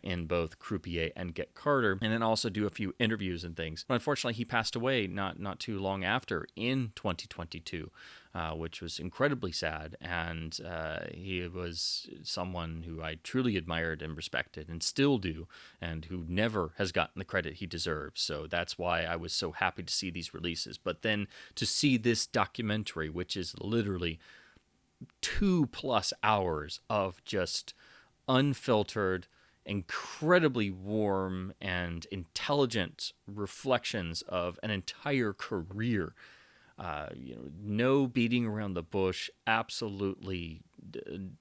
in both Croupier and Get Carter, and then also do a few interviews and things. But unfortunately, he passed away not too long after in 2022, which was incredibly sad, and he was someone who I truly admired and respected and still do, and who never has gotten the credit he deserves. So that's why I was so happy to see these releases. But then to see this documentary, which is literally 2+ hours of just unfiltered, incredibly warm and intelligent reflections of an entire career. No beating around the bush, absolutely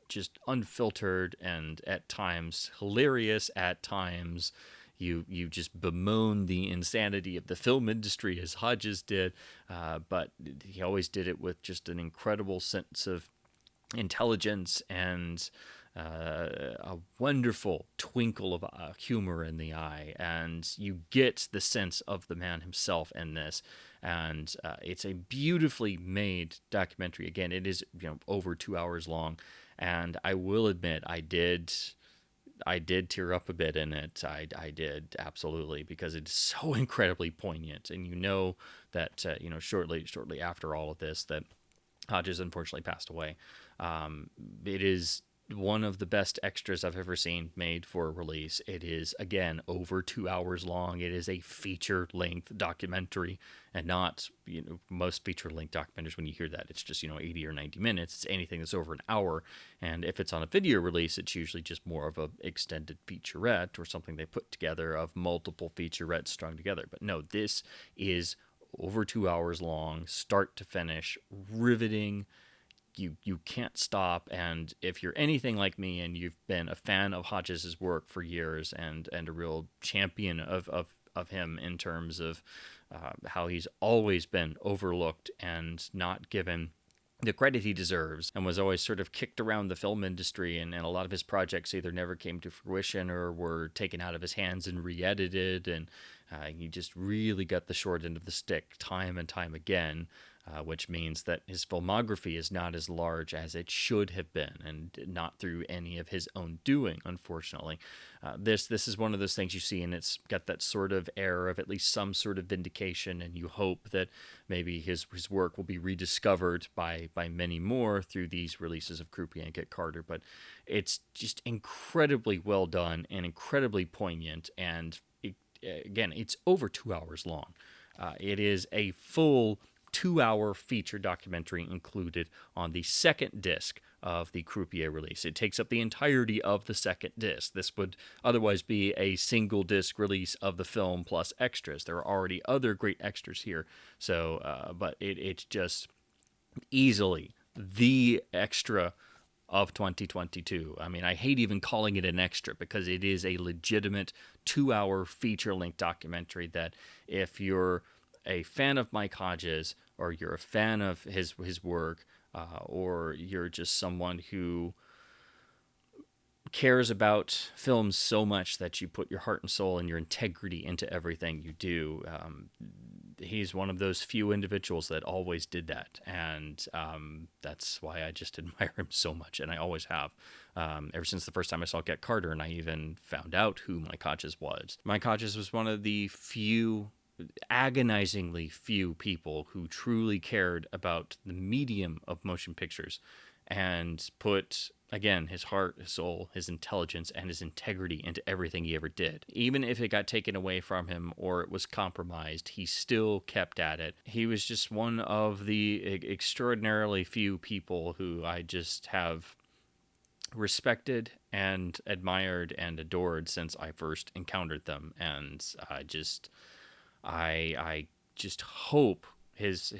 just unfiltered, and at times hilarious. At times, you just bemoan the insanity of the film industry as Hodges did, but he always did it with just an incredible sense of intelligence and a wonderful twinkle of humor in the eye, and you get the sense of the man himself in this. And it's a beautifully made documentary. Again, it is over 2 hours long, and I will admit I did tear up a bit in it. I did, absolutely, because it's so incredibly poignant, and that shortly after all of this that Hodges unfortunately passed away. It is one of the best extras I've ever seen made for a release. It is, again, over 2 hours long. It is a feature-length documentary, and not, most feature-length documentaries, when you hear that, it's just, 80 or 90 minutes. It's anything that's over an hour, and if it's on a video release, it's usually just more of a extended featurette or something they put together of multiple featurettes strung together. But no, this is over 2 hours long, start to finish, riveting. You can't stop. And if you're anything like me and you've been a fan of Hodges' work for years and a real champion of him in terms of how he's always been overlooked and not given the credit he deserves, and was always sort of kicked around the film industry, and a lot of his projects either never came to fruition or were taken out of his hands and re-edited, and he just really got the short end of the stick time and time again, which means that his filmography is not as large as it should have been, and not through any of his own doing, unfortunately. This is one of those things you see, and it's got that sort of air of at least some sort of vindication, and you hope that maybe his work will be rediscovered by many more through these releases of Croupier and Get Carter. But it's just incredibly well done and incredibly poignant, and again, it's over 2 hours long. It is a full 2-hour feature documentary included on the second disc of the Croupier release. It takes up the entirety of the second disc. This would otherwise be a single disc release of the film plus extras. There are already other great extras here, so but it's just easily the extra of 2022. I mean, I hate even calling it an extra, because it is a legitimate 2-hour feature-length documentary that, if you're a fan of Mike Hodges, or you're a fan of his work, or you're just someone who cares about films so much that you put your heart and soul and your integrity into everything you do, he's one of those few individuals that always did that, and that's why I just admire him so much, and I always have, ever since the first time I saw Get Carter, and I even found out who Mike Hodges was. Mike Hodges was one of the agonizingly few people who truly cared about the medium of motion pictures and put, again, his heart, his soul, his intelligence, and his integrity into everything he ever did. Even if it got taken away from him or it was compromised, he still kept at it. He was just one of the extraordinarily few people who I just have respected and admired and adored since I first encountered them. And I just hope his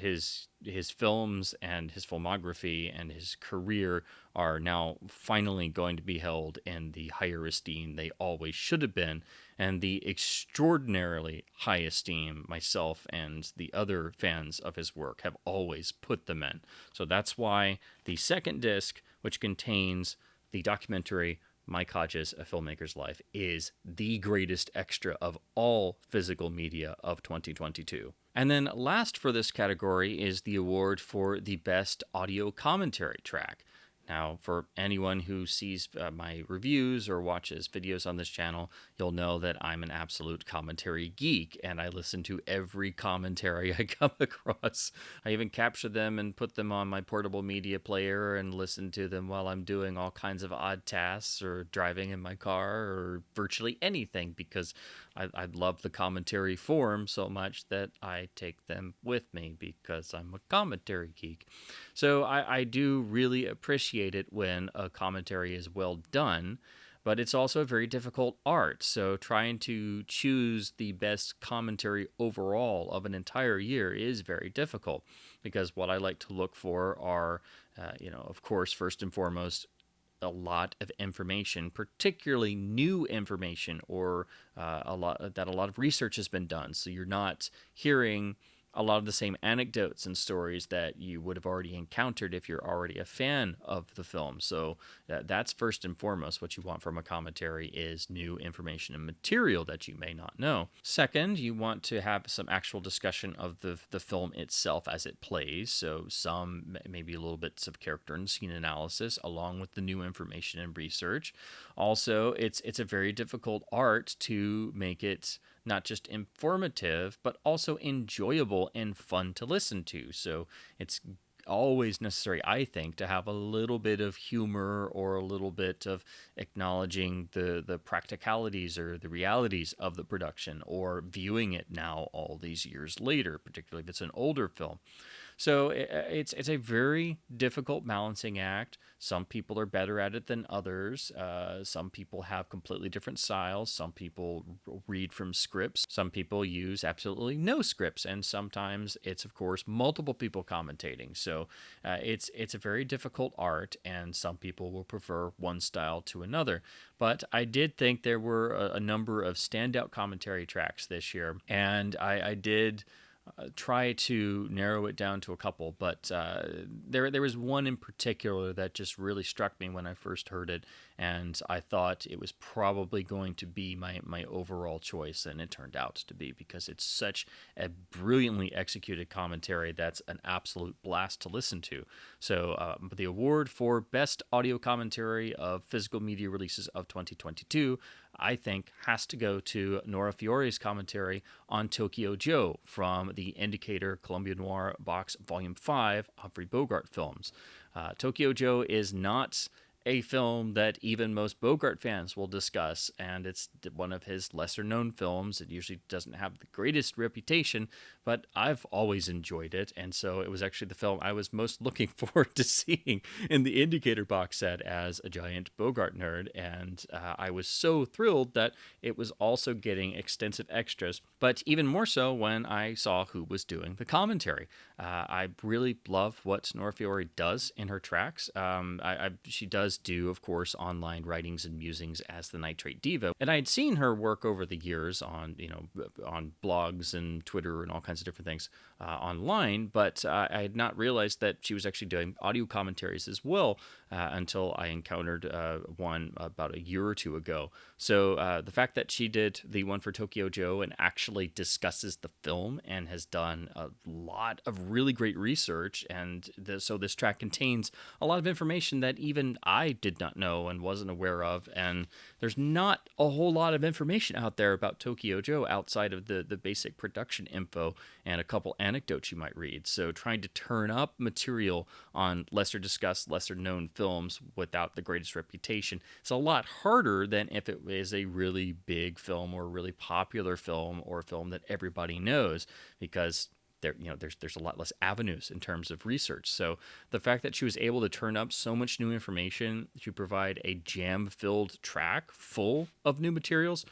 films and his filmography and his career are now finally going to be held in the higher esteem they always should have been, and the extraordinarily high esteem myself and the other fans of his work have always put them in. So that's why the second disc, which contains the documentary Mike Hodges, A Filmmaker's Life, is the greatest extra of all physical media of 2022. And then last for this category is the award for the best audio commentary track. Now, for anyone who sees my reviews or watches videos on this channel, you'll know that I'm an absolute commentary geek, and I listen to every commentary I come across. I even capture them and put them on my portable media player and listen to them while I'm doing all kinds of odd tasks or driving in my car or virtually anything, because I love the commentary form so much that I take them with me because I'm a commentary geek. So I do really appreciate it when a commentary is well done, but it's also a very difficult art. So trying to choose the best commentary overall of an entire year is very difficult, because what I like to look for are, of course, first and foremost, a lot of information, particularly new information, or a lot of research has been done. So you're not hearing a lot of the same anecdotes and stories that you would have already encountered if you're already a fan of the film. So that's first and foremost what you want from a commentary, is new information and material that you may not know. Second, you want to have some actual discussion of the film itself as it plays. So some maybe a little bits of character and scene analysis along with the new information and research. Also, it's a very difficult art to make it not just informative, but also enjoyable and fun to listen to. So it's always necessary, I think, to have a little bit of humor or a little bit of acknowledging the practicalities or the realities of the production, or viewing it now all these years later, particularly if it's an older film. So it's a very difficult balancing act. Some people are better at it than others. Some people have completely different styles. Some people read from scripts. Some people use absolutely no scripts. And sometimes it's, of course, multiple people commentating. So it's a very difficult art, and some people will prefer one style to another. But I did think there were a number of standout commentary tracks this year, and I did try to narrow it down to a couple, but there was one in particular that just really struck me when I first heard it, and I thought it was probably going to be my overall choice, and it turned out to be, because it's such a brilliantly executed commentary that's an absolute blast to listen to. So the award for Best Audio Commentary of Physical Media Releases of 2022, I think, has to go to Nora Fiore's commentary on Tokyo Joe from the Indicator Columbia Noir Box Volume 5 Humphrey Bogart films. Tokyo Joe is not a film that even most Bogart fans will discuss, and it's one of his lesser-known films. It usually doesn't have the greatest reputation, but I've always enjoyed it, and so it was actually the film I was most looking forward to seeing in the Indicator box set as a giant Bogart nerd, and I was so thrilled that it was also getting extensive extras, but even more so when I saw who was doing the commentary. I really love what Nora Fiore does in her tracks. She does do, of course, online writings and musings as the Nitrate Diva, and I had seen her work over the years on blogs and Twitter and all kinds of different things online, but I had not realized that she was actually doing audio commentaries as well until I encountered one about a year or two ago. So the fact that she did the one for Tokyo Joe and actually discusses the film and has done a lot of really great research, and so this track contains a lot of information that even I did not know and wasn't aware of, and there's not a whole lot of information out there about Tokyo Joe outside of the basic production info and a couple anecdotes you might read. So trying to turn up material on lesser discussed, lesser known films without the greatest reputation is a lot harder than if it is a really big film or a really popular film or a film that everybody knows, because there's a lot less avenues in terms of research. So the fact that she was able to turn up so much new information to provide a jam-filled track full of new materials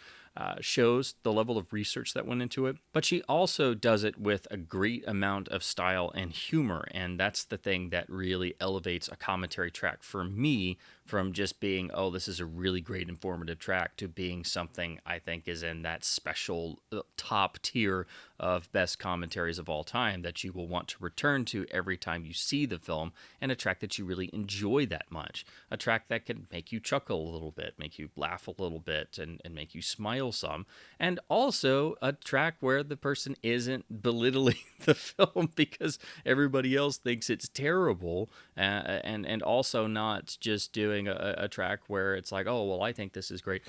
shows the level of research that went into it. But she also does it with a great amount of style and humor, and that's the thing that really elevates a commentary track for me from just being, oh, this is a really great informative track, to being something I think is in that special top tier of best commentaries of all time that you will want to return to every time you see the film, and a track that you really enjoy that much. A track that can make you chuckle a little bit, make you laugh a little bit, and make you smile some. And also a track where the person isn't belittling the film because everybody else thinks it's terrible, and also not just doing doing a track where it's like, oh, well, I think this is great.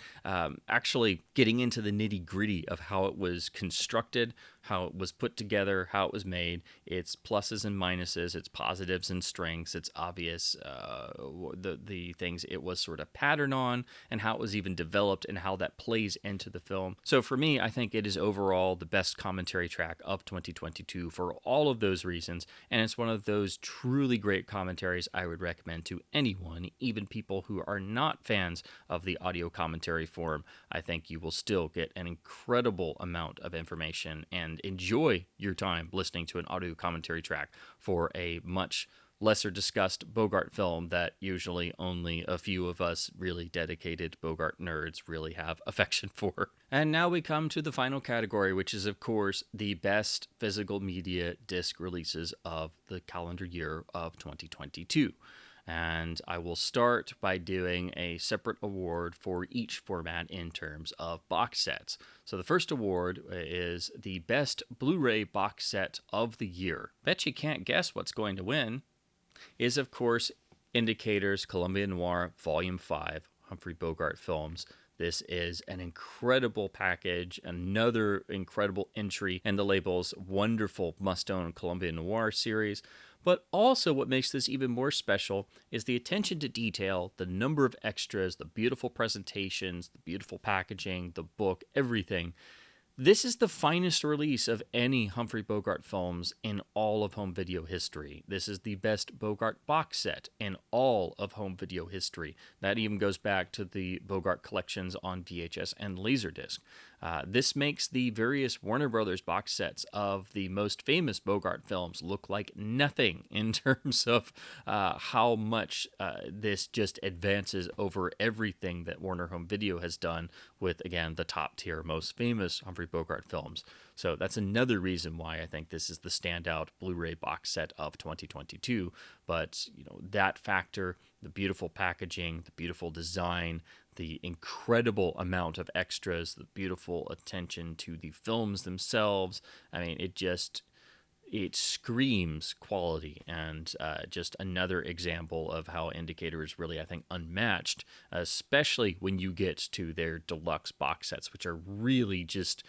Actually getting into the nitty gritty of how it was constructed, how it was put together, how it was made, its pluses and minuses, its positives and strengths, its obvious, the things it was sort of patterned on, and how it was even developed and how that plays into the film. So for me, I think it is overall the best commentary track of 2022 for all of those reasons. And it's one of those truly great commentaries I would recommend to anyone, even people who are not fans of the audio commentary form. I think you will still get an incredible amount of information and enjoy your time listening to an audio commentary track for a much lesser discussed Bogart film that usually only a few of us really dedicated Bogart nerds really have affection for. And now we come to the final category, which is, of course, the best physical media disc releases of the calendar year of 2022. And I will start by doing a separate award for each format in terms of box sets. So the first award is the best Blu-ray box set of the year. Bet you can't guess what's going to win. Is, of course, Indicator's Columbia Noir Volume 5, Humphrey Bogart Films. This is an incredible package, another incredible entry in the label's wonderful must-own Columbia Noir series. But also what makes this even more special is the attention to detail, the number of extras, the beautiful presentations, the beautiful packaging, the book, everything. This is the finest release of any Humphrey Bogart films in all of home video history. This is the best Bogart box set in all of home video history. That even goes back to the Bogart collections on VHS and Laserdisc. This makes the various Warner Brothers box sets of the most famous Bogart films look like nothing in terms of how much this just advances over everything that Warner Home Video has done with, again, the top tier, most famous Humphrey Bogart films. So that's another reason why I think this is the standout Blu-ray box set of 2022. But, that factor, the beautiful packaging, the beautiful design, the incredible amount of extras, the beautiful attention to the films themselves. I mean, it screams quality, and just another example of how Indicator is really, I think, unmatched, especially when you get to their deluxe box sets, which are really just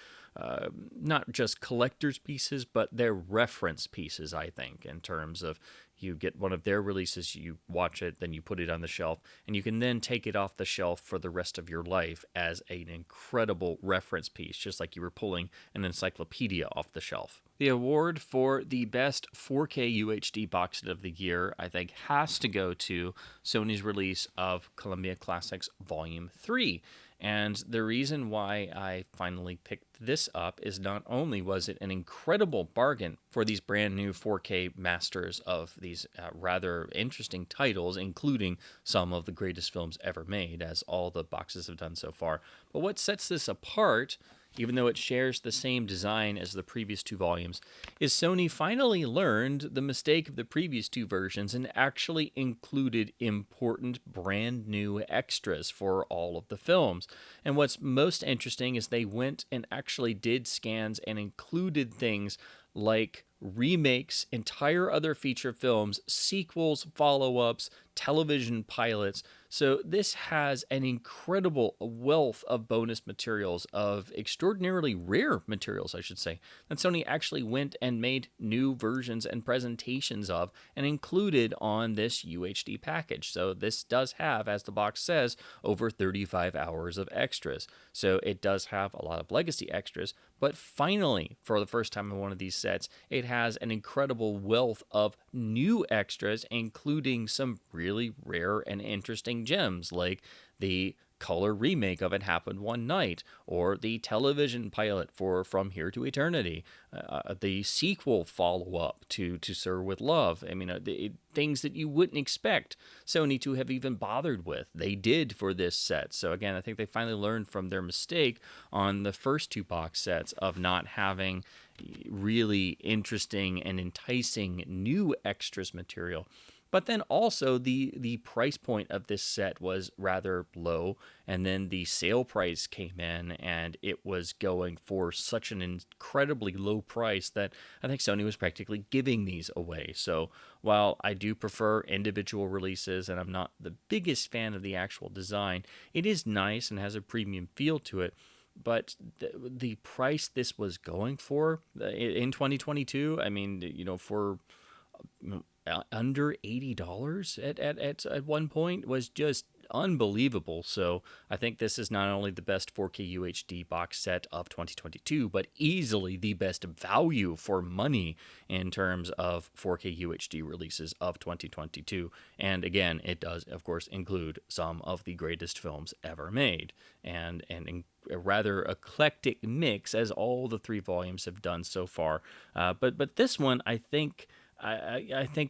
not just collector's pieces, but they're reference pieces, I think, in terms of you get one of their releases, you watch it, then you put it on the shelf, and you can then take it off the shelf for the rest of your life as an incredible reference piece, just like you were pulling an encyclopedia off the shelf. The award for the best 4K UHD box set of the year, I think, has to go to Sony's release of Columbia Classics Volume 3. And the reason why I finally picked this up is not only was it an incredible bargain for these brand new 4K masters of these rather interesting titles, including some of the greatest films ever made, as all the boxes have done so far, but what sets this apart, even though it shares the same design as the previous two volumes, is Sony finally learned the mistake of the previous two versions and actually included important brand new extras for all of the films. And what's most interesting is they went and actually did scans and included things like remakes, entire other feature films, sequels, follow-ups, television pilots. So this has an incredible wealth of bonus materials, of extraordinarily rare materials, I should say, that Sony actually went and made new versions and presentations of and included on this UHD package. So this does have, as the box says, over 35 hours of extras. So it does have a lot of legacy extras, but finally, for the first time in one of these sets, it has an incredible wealth of new extras, including some really rare and interesting gems, like the color remake of It Happened One Night, or the television pilot for From Here to Eternity, the sequel follow-up to Sir with Love. I mean, things that you wouldn't expect Sony to have even bothered with, they did for this set. So again, I think they finally learned from their mistake on the first two box sets of not having really interesting and enticing new extras material. But then also the price point of this set was rather low, and then the sale price came in, and it was going for such an incredibly low price that I think Sony was practically giving these away. So while I do prefer individual releases, and I'm not the biggest fan of the actual design, it is nice and has a premium feel to it. But the price this was going for in 2022, I mean, for under $80 at one point was just unbelievable. So I think this is not only the best 4K UHD box set of 2022, but easily the best value for money in terms of 4K UHD releases of 2022. And again, it does, of course, include some of the greatest films ever made, and a rather eclectic mix, as all the 3 volumes have done so far. But this one, I think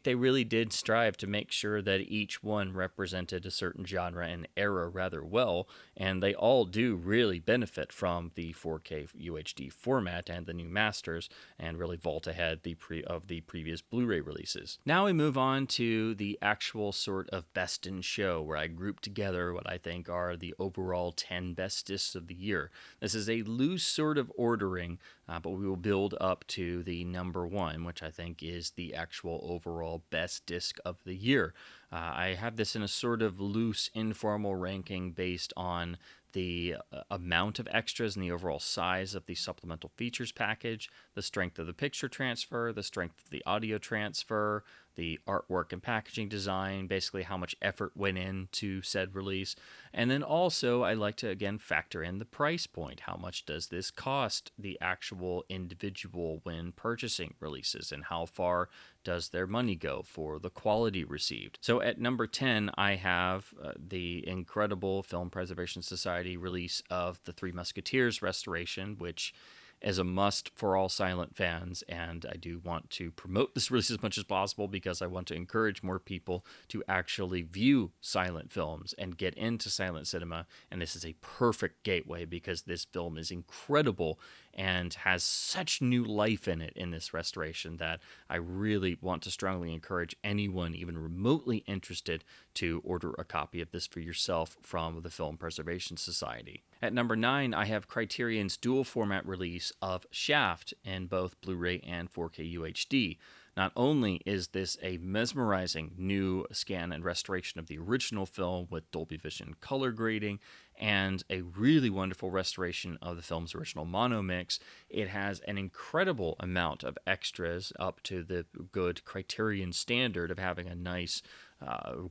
they really did strive to make sure that each one represented a certain genre and era rather well, and they all do really benefit from the 4K UHD format and the new masters, and really vault ahead of the previous Blu-ray releases. Now we move on to the actual sort of best in show, where I group together what I think are the overall 10 best discs of the year. This is a loose sort of ordering, but we will build up to the number 1, which I think is the actual overall best disc of the year. I have this in a sort of loose, informal ranking based on the amount of extras and the overall size of the supplemental features package, the strength of the picture transfer, the strength of the audio transfer, the artwork and packaging design, basically how much effort went into said release. And then also I like to again factor in the price point. How much does this cost the actual individual when purchasing releases, and how far does their money go for the quality received? So at number 10, I have the incredible Film Preservation Society release of The Three Musketeers restoration, which is a must for all silent fans, and I do want to promote this release as much as possible because I want to encourage more people to actually view silent films and get into silent cinema, and this is a perfect gateway because this film is incredible and has such new life in it in this restoration that I really want to strongly encourage anyone even remotely interested to order a copy of this for yourself from the Film Preservation Society. At number 9, I have Criterion's dual format release of Shaft in both Blu-ray and 4K UHD. Not only is this a mesmerizing new scan and restoration of the original film with Dolby Vision color grading and a really wonderful restoration of the film's original mono mix, it has an incredible amount of extras up to the good Criterion standard of having a nice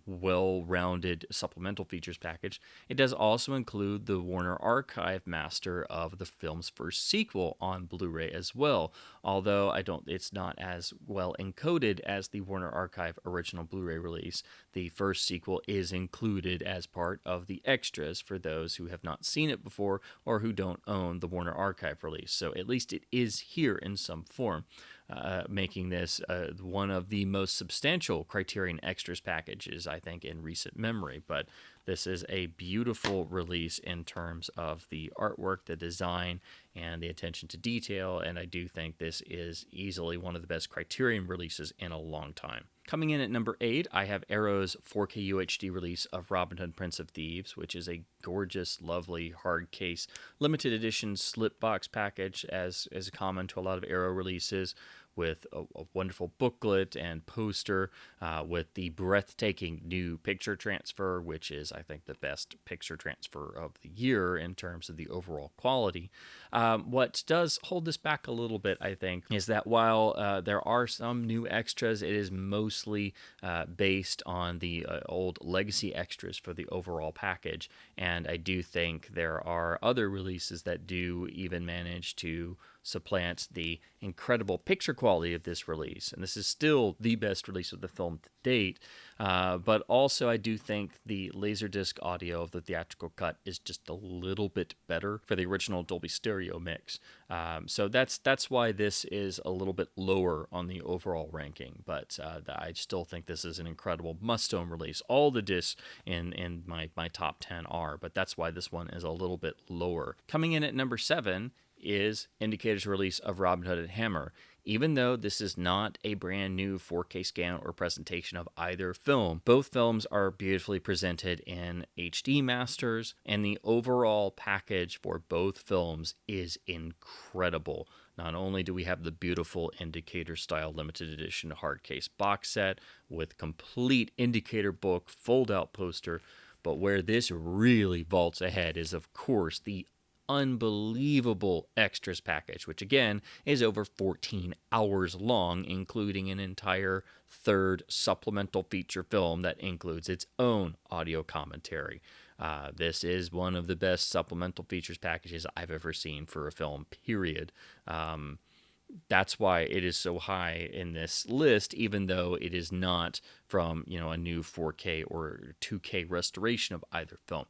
well-rounded supplemental features package. It does also include the Warner Archive master of the film's first sequel on Blu-ray as well, although it's not as well encoded as the Warner Archive original Blu-ray release. The first sequel is included as part of the extras for those who have not seen it before or who don't own the Warner Archive release, so at least it is here in some form, making this one of the most substantial Criterion extras packages, I think, in recent memory. But this is a beautiful release in terms of the artwork, the design, and the attention to detail, and I do think this is easily one of the best Criterion releases in a long time. Coming in at number 8, I have Arrow's 4K UHD release of Robin Hood, Prince of Thieves, which is a gorgeous, lovely, hard case, limited edition slip box package, as is common to a lot of Arrow releases, with a wonderful booklet and poster, with the breathtaking new picture transfer, which is, I think, the best picture transfer of the year in terms of the overall quality. What does hold this back a little bit, I think, is that while there are some new extras, it is mostly based on the old legacy extras for the overall package, and I do think there are other releases that do even manage to supplant the incredible picture quality of this release, and this is still the best release of the film to date, but also I do think the Laserdisc audio of the theatrical cut is just a little bit better for the original Dolby Stereo mix, so that's why this is a little bit lower on the overall ranking, but I still think this is an incredible must-own release. All the discs in my top 10 are, but that's why this one is a little bit lower. Coming in at number 7, is Indicator's release of Robin Hood and Hammer. Even though this is not a brand new 4K scan or presentation of either film, both films are beautifully presented in HD masters, and the overall package for both films is incredible. Not only do we have the beautiful Indicator style limited edition hard case box set with complete Indicator book, fold out poster, but where this really vaults ahead is, of course, the unbelievable extras package, which again is over 14 hours long, including an entire third supplemental feature film that includes its own audio commentary. This is one of the best supplemental features packages I've ever seen for a film, period. That's why it is so high in this list, even though it is not from a new 4K or 2K restoration of either film.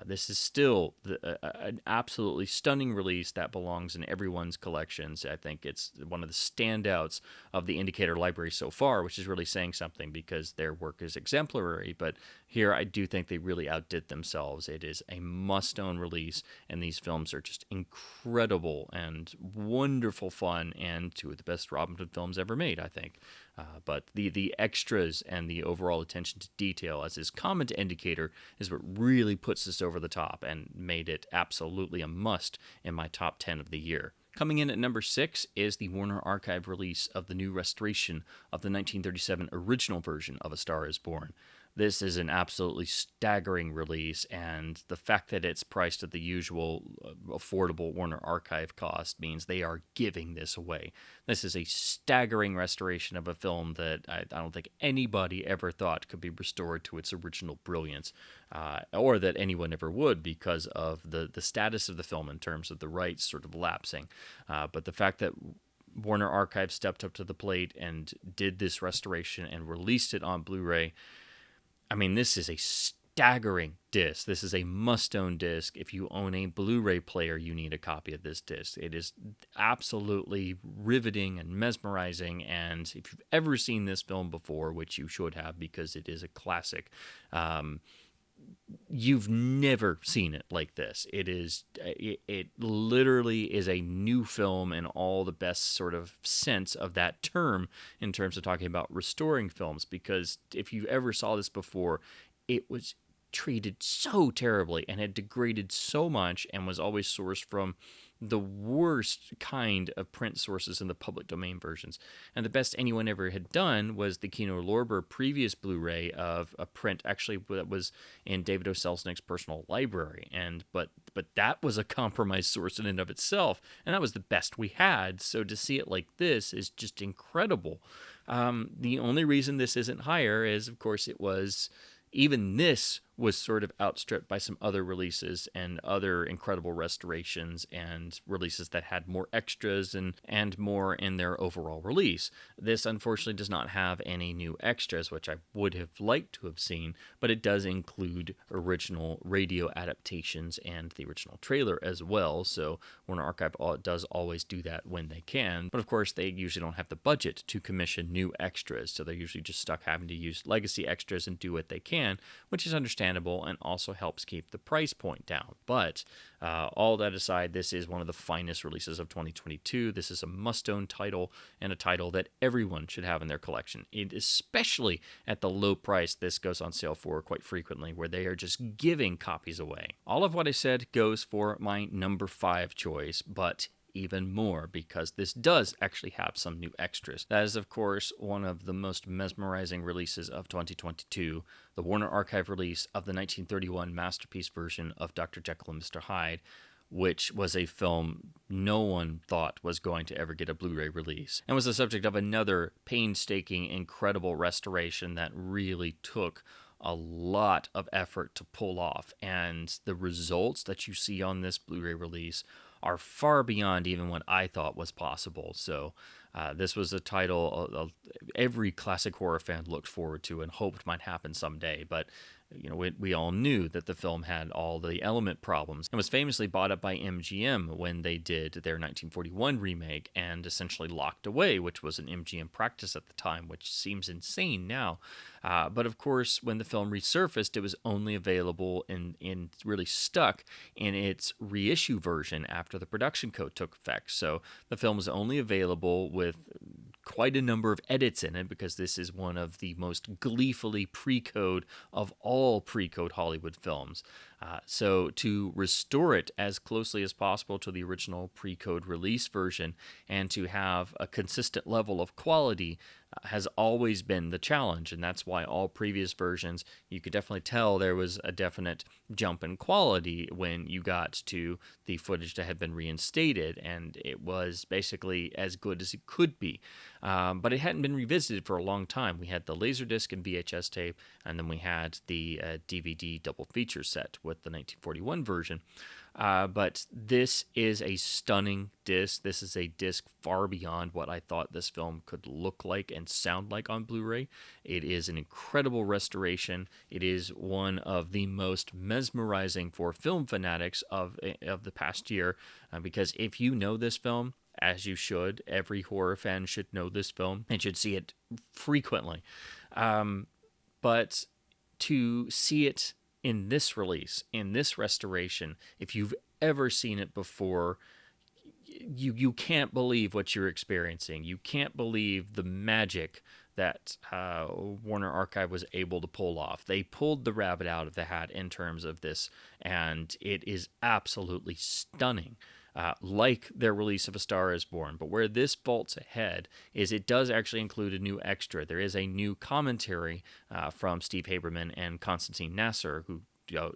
This is still an absolutely stunning release that belongs in everyone's collections. I think it's one of the standouts of the Indicator library so far, which is really saying something because their work is exemplary. But here I do think they really outdid themselves. It is a must-own release, and these films are just incredible and wonderful fun, and two of the best Robin Hood films ever made, I think. But the extras and the overall attention to detail as his comment indicator is what really puts this over the top and made it absolutely a must in my top 10 of the year. Coming in at number 6 is the Warner Archive release of the new restoration of the 1937 original version of A Star is Born. This is an absolutely staggering release, and the fact that it's priced at the usual affordable Warner Archive cost means they are giving this away. This is a staggering restoration of a film that I don't think anybody ever thought could be restored to its original brilliance, or that anyone ever would because of the status of the film in terms of the rights sort of lapsing. But the fact that Warner Archive stepped up to the plate and did this restoration and released it on Blu-ray, I mean, this is a staggering disc. This is a must-own disc. If you own a Blu-ray player, you need a copy of this disc. It is absolutely riveting and mesmerizing, and if you've ever seen this film before, which you should have because it is a classic, you've never seen it like this. It literally is a new film in all the best sort of sense of that term in terms of talking about restoring films, because if you ever saw this before, it was treated so terribly and had degraded so much and was always sourced from the worst kind of print sources in the public domain versions. And the best anyone ever had done was the Kino Lorber previous Blu-ray of a print actually that was in David O. Selznick's personal library. But that was a compromised source in and of itself, and that was the best we had. So to see it like this is just incredible. The only reason this isn't higher is, of course, even this was sort of outstripped by some other releases and other incredible restorations and releases that had more extras and more in their overall release. This, unfortunately, does not have any new extras, which I would have liked to have seen, but it does include original radio adaptations and the original trailer as well, so Warner Archive does always do that when they can, but of course they usually don't have the budget to commission new extras, so they're usually just stuck having to use legacy extras and do what they can, which is understandable and also helps keep the price point down. But all that aside, this is one of the finest releases of 2022. This is a must-own title and a title that everyone should have in their collection, especially at the low price this goes on sale for quite frequently, where they are just giving copies away. All of what I said goes for my number 5 choice, but even more because this does actually have some new extras. That is, of course, one of the most mesmerizing releases of 2022, the Warner Archive release of the 1931 masterpiece version of Dr. Jekyll and Mr. Hyde, which was a film no one thought was going to ever get a Blu-ray release, and was the subject of another painstaking, incredible restoration that really took a lot of effort to pull off, and the results that you see on this Blu-ray release are far beyond even what I thought was possible. So this was a title every classic horror fan looked forward to and hoped might happen someday, but we all knew that the film had all the element problems and was famously bought up by MGM when they did their 1941 remake and essentially locked away, which was an MGM practice at the time, which seems insane now. But of course, when the film resurfaced, it was only available in really stuck in its reissue version after the production code took effect. So the film was only available with quite a number of edits in it, because this is one of the most gleefully pre-code of all pre-code Hollywood films. So to restore it as closely as possible to the original pre-code release version and to have a consistent level of quality has always been the challenge, and that's why all previous versions, you could definitely tell there was a definite jump in quality when you got to the footage that had been reinstated, and it was basically as good as it could be. But it hadn't been revisited for a long time. We had the Laserdisc and VHS tape, and then we had the DVD double feature set with the 1941 version. But this is a stunning disc. This is a disc far beyond what I thought this film could look like and sound like on Blu-ray. It is an incredible restoration. It is one of the most mesmerizing for film fanatics of the past year, because if you know this film, as you should, every horror fan should know this film and should see it frequently. But to see it in this release, in this restoration, if you've ever seen it before, you can't believe what you're experiencing. You can't believe the magic that Warner Archive was able to pull off. They pulled the rabbit out of the hat in terms of this, and it is absolutely stunning. Like their release of A Star Is Born. But where this vaults ahead is it does actually include a new extra. There is a new commentary from Steve Haberman and Konstantin Nasser, who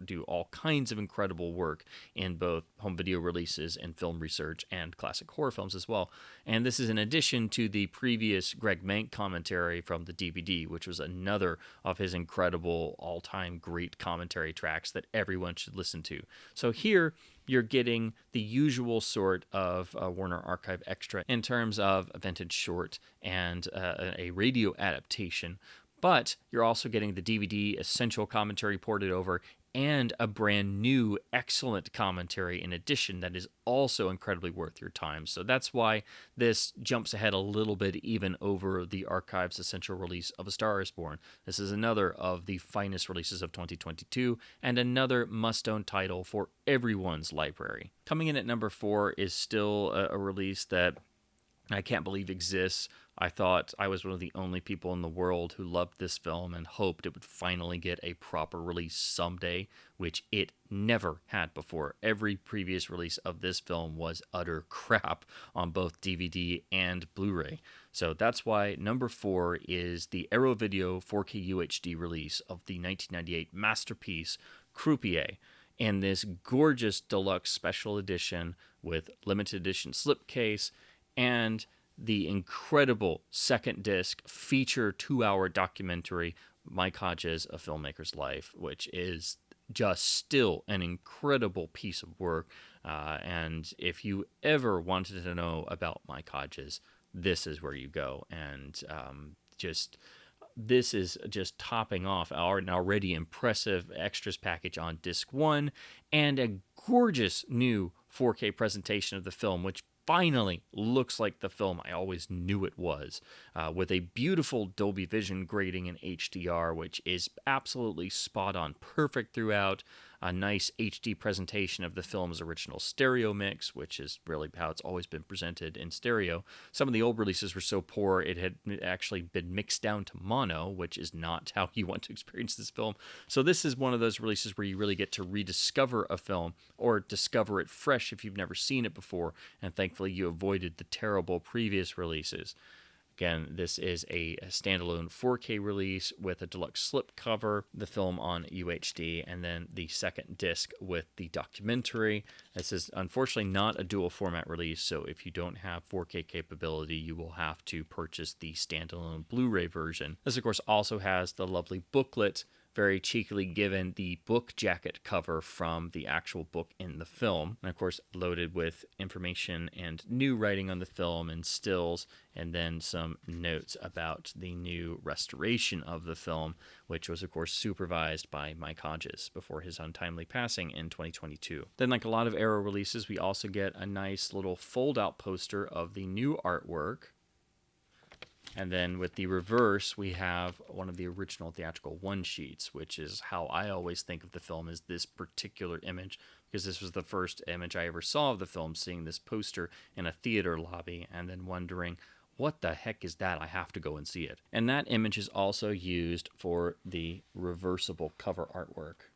do all kinds of incredible work in both home video releases and film research and classic horror films as well. And this is in addition to the previous Greg Mank commentary from the DVD, which was another of his incredible all-time great commentary tracks that everyone should listen to. So here you're getting the usual sort of Warner Archive extra in terms of a vintage short and a radio adaptation, but you're also getting the DVD essential commentary ported over and a brand new excellent commentary in addition that is also incredibly worth your time. So that's why this jumps ahead a little bit even over the Archive's essential release of A Star Is Born. This is another of the finest releases of 2022 and another must-own title for everyone's library. Coming in at number 4 is still a release that I can't believe exists. I thought I was one of the only people in the world who loved this film and hoped it would finally get a proper release someday, which it never had before. Every previous release of this film was utter crap on both DVD and Blu-ray. So that's why number 4 is the Arrow Video 4K UHD release of the 1998 masterpiece Croupier, in this gorgeous deluxe special edition with limited edition slipcase and the incredible second disc feature 2-hour documentary, Mike Hodges, A Filmmaker's Life, which is just still an incredible piece of work. And if you ever wanted to know about Mike Hodges, this is where you go. And this is just topping off an already impressive extras package on disc 1 and a gorgeous new 4K presentation of the film, which finally looks like the film I always knew it was, with a beautiful Dolby Vision grading in HDR, which is absolutely spot on, perfect throughout, a nice HD presentation of the film's original stereo mix, which is really how it's always been presented in stereo. Some of the old releases were so poor it had actually been mixed down to mono, which is not how you want to experience this film. So this is one of those releases where you really get to rediscover a film or discover it fresh if you've never seen it before, and thankfully you avoided the terrible previous releases. Again, this is a standalone 4K release with a deluxe slipcover, the film on UHD, and then the second disc with the documentary. This is unfortunately not a dual format release, so if you don't have 4K capability, you will have to purchase the standalone Blu-ray version. This, of course, also has the lovely booklet very cheekily given the book jacket cover from the actual book in the film. And of course, loaded with information and new writing on the film and stills, and then some notes about the new restoration of the film, which was, of course, supervised by Mike Hodges before his untimely passing in 2022. Then, like a lot of Arrow releases, we also get a nice little fold-out poster of the new artwork. And then with the reverse, we have one of the original theatrical one-sheets, which is how I always think of the film, as this particular image, because this was the first image I ever saw of the film, seeing this poster in a theater lobby and then wondering, what the heck is that? I have to go and see it. And that image is also used for the reversible cover artwork.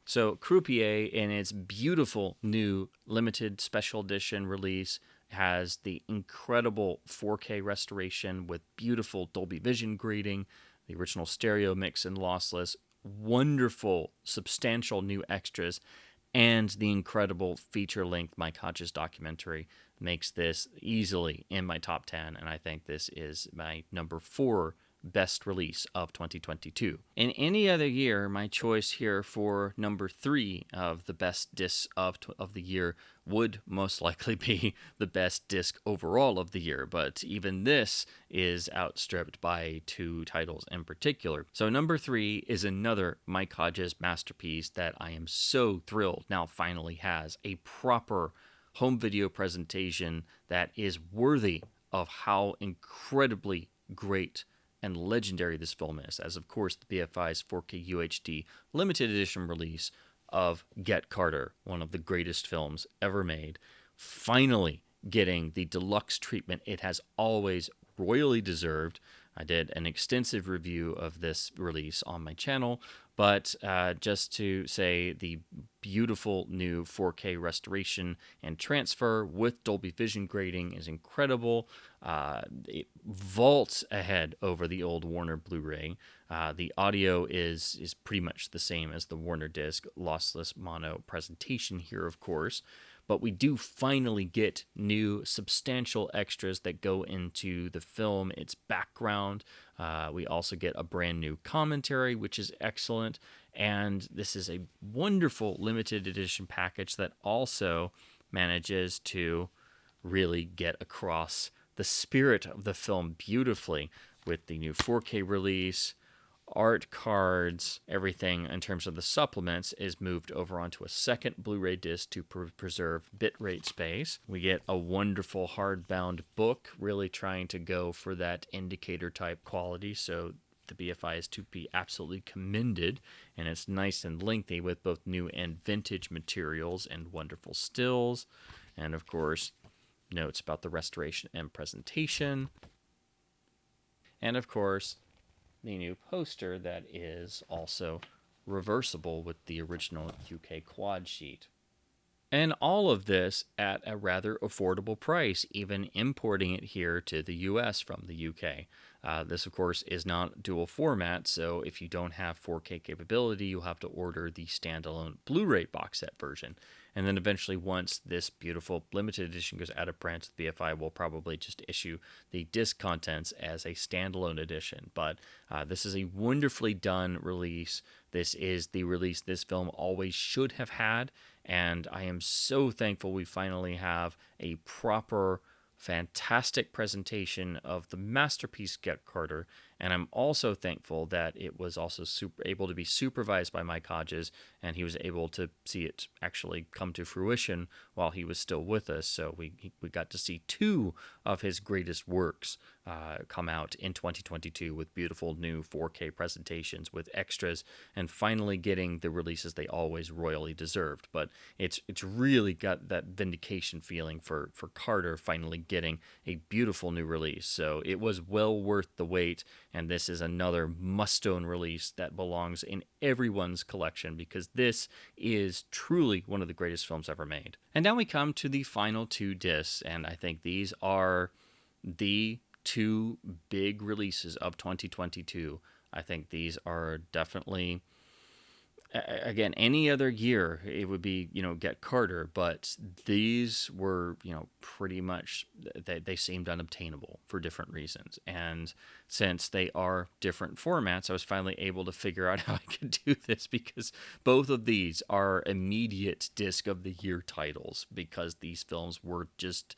So Croupier, in its beautiful new limited special edition release, has the incredible 4K restoration with beautiful Dolby Vision grading, the original stereo mix and lossless, wonderful, substantial new extras, and the incredible feature-length Mike Hodges documentary makes this easily in my top 10, and I think this is my number 4 best release of 2022. In any other year, my choice here for number 3 of the best discs of the year would most likely be the best disc overall of the year, but even this is outstripped by 2 titles in particular. So number 3 is another Mike Hodges masterpiece that I am so thrilled now finally has a proper home video presentation that is worthy of how incredibly great and legendary this film is, as of course the BFI's 4K UHD limited edition release of Get Carter, one of the greatest films ever made, finally getting the deluxe treatment it has always royally deserved. I did an extensive review of this release on my channel, but just to say, the beautiful new 4K restoration and transfer with Dolby Vision grading is incredible. It vaults ahead over the old Warner Blu-ray. The audio is pretty much the same as the Warner disc, lossless mono presentation here, of course. But we do finally get new substantial extras that go into the film, its background. We also get a brand new commentary, which is excellent. And this is a wonderful limited edition package that also manages to really get across the spirit of the film beautifully with the new 4K release, art cards, everything in terms of the supplements is moved over onto a second Blu-ray disc to preserve bitrate space. We get a wonderful hardbound book, really trying to go for that indicator type quality, so the BFI is to be absolutely commended, and it's nice and lengthy with both new and vintage materials and wonderful stills, and of course notes about the restoration and presentation, and of course the new poster that is also reversible with the original UK quad sheet. And all of this at a rather affordable price, even importing it here to the US from the UK. This, of course, is not dual format, so if you don't have 4K capability, you'll have to order the standalone Blu-ray box set version. And then eventually, once this beautiful limited edition goes out of print, the BFI will probably just issue the disc contents as a standalone edition. But this is a wonderfully done release. This is the release this film always should have had, and I am so thankful we finally have a proper, fantastic presentation of the masterpiece Get Carter, and I'm also thankful that it was also able to be supervised by Mike Hodges, and he was able to see it actually come to fruition while he was still with us. So we got to see 2 of his greatest works come out in 2022 with beautiful new 4K presentations with extras, and finally getting the releases they always royally deserved. But it's really got that vindication feeling for Carter finally getting a beautiful new release. So it was well worth the wait, and this is another must-own release that belongs in everyone's collection, because this is truly one of the greatest films ever made. And now we come to the final 2 discs, and I think these are the 2 big releases of 2022. I think these are definitely again, any other year it would be, Get Carter, but these were, pretty much, they seemed unobtainable for different reasons. And since they are different formats, I was finally able to figure out how I could do this, because both of these are immediate disc of the year titles, because these films were just,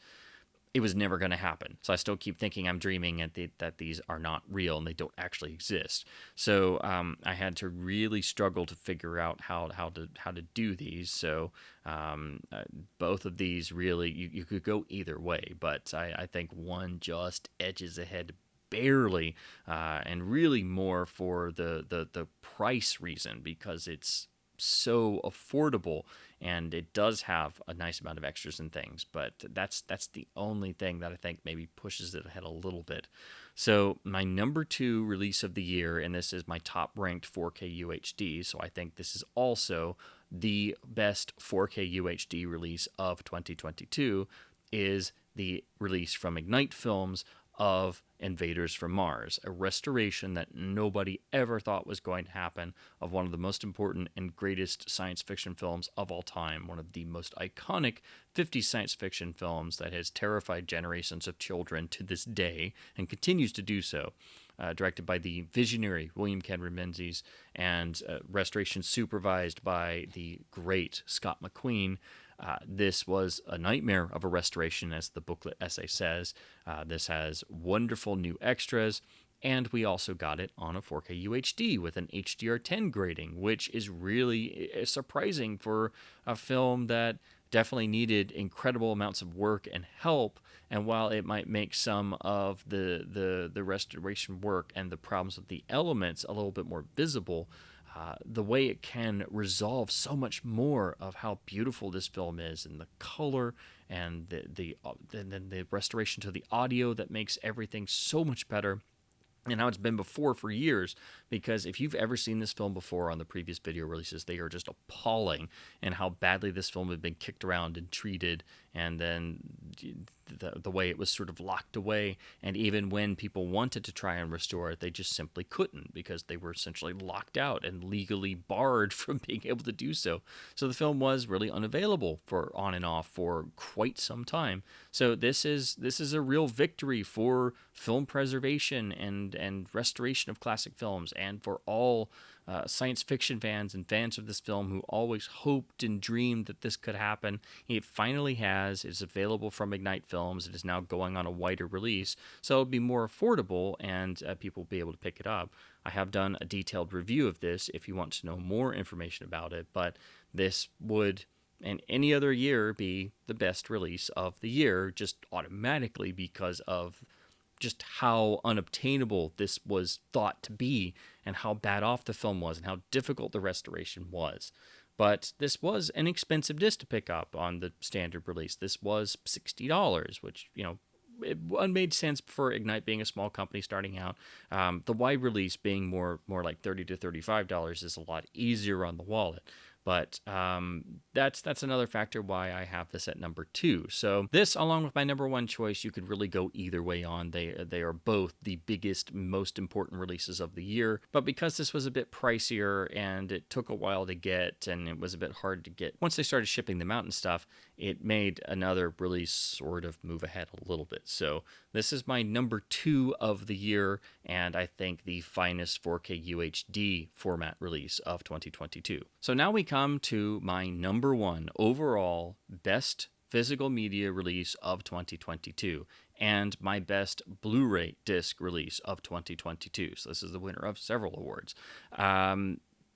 it was never going to happen. So I still keep thinking I'm dreaming that these are not real and they don't actually exist. So I had to really struggle to figure out how to do these. So both of these really, you could go either way, but I think one just edges ahead barely, and really more for the price reason, because it's so affordable, and it does have a nice amount of extras and things, but that's the only thing that I think maybe pushes it ahead a little bit. So my number 2 release of the year, and this is my top ranked 4K UHD, so I think this is also the best 4K UHD release of 2022, is the release from Ignite Films of Invaders from Mars, a restoration that nobody ever thought was going to happen, of one of the most important and greatest science fiction films of all time, one of the most iconic 50s science fiction films that has terrified generations of children to this day and continues to do so. Directed by the visionary William Cameron Menzies, and restoration supervised by the great Scott McQueen. This was a nightmare of a restoration, as the booklet essay says. This has wonderful new extras, and we also got it on a 4K UHD with an HDR10 grading, which is really surprising for a film that definitely needed incredible amounts of work and help. And while it might make some of the restoration work and the problems with the elements a little bit more visible, the way it can resolve so much more of how beautiful this film is, and the color, and the restoration to the audio that makes everything so much better, and how it's been before for years. Because if you've ever seen this film before on the previous video releases, they are just appalling, and how badly this film had been kicked around and treated, and then the way it was sort of locked away. And even when people wanted to try and restore it, they just simply couldn't, because they were essentially locked out and legally barred from being able to do so. So the film was really unavailable for on and off for quite some time. So this is a real victory for film preservation and restoration of classic films, and for all science fiction fans and fans of this film who always hoped and dreamed that this could happen. It finally has. It's available from Ignite Films. It is now going on a wider release, so it'll be more affordable, and people will be able to pick it up. I have done a detailed review of this if you want to know more information about it, but this would, in any other year, be the best release of the year, just automatically, because of just how unobtainable this was thought to be, and how bad off the film was, and how difficult the restoration was. But this was an expensive disc to pick up on the standard release. This was $60, which, it made sense for Ignite being a small company starting out. The wide release being more like $30 to $35 is a lot easier on the wallet. But that's another factor why I have this at number 2. So this, along with my number 1 choice, you could really go either way on. They are both the biggest, most important releases of the year. But because this was a bit pricier, and it took a while to get, and it was a bit hard to get, once they started shipping them out and stuff, it made another release sort of move ahead a little bit. So this is my number 2 of the year, and I think the finest 4K UHD format release of 2022. So now we come to my number 1 overall best physical media release of 2022, and my best Blu-ray disc release of 2022. So this is the winner of several awards.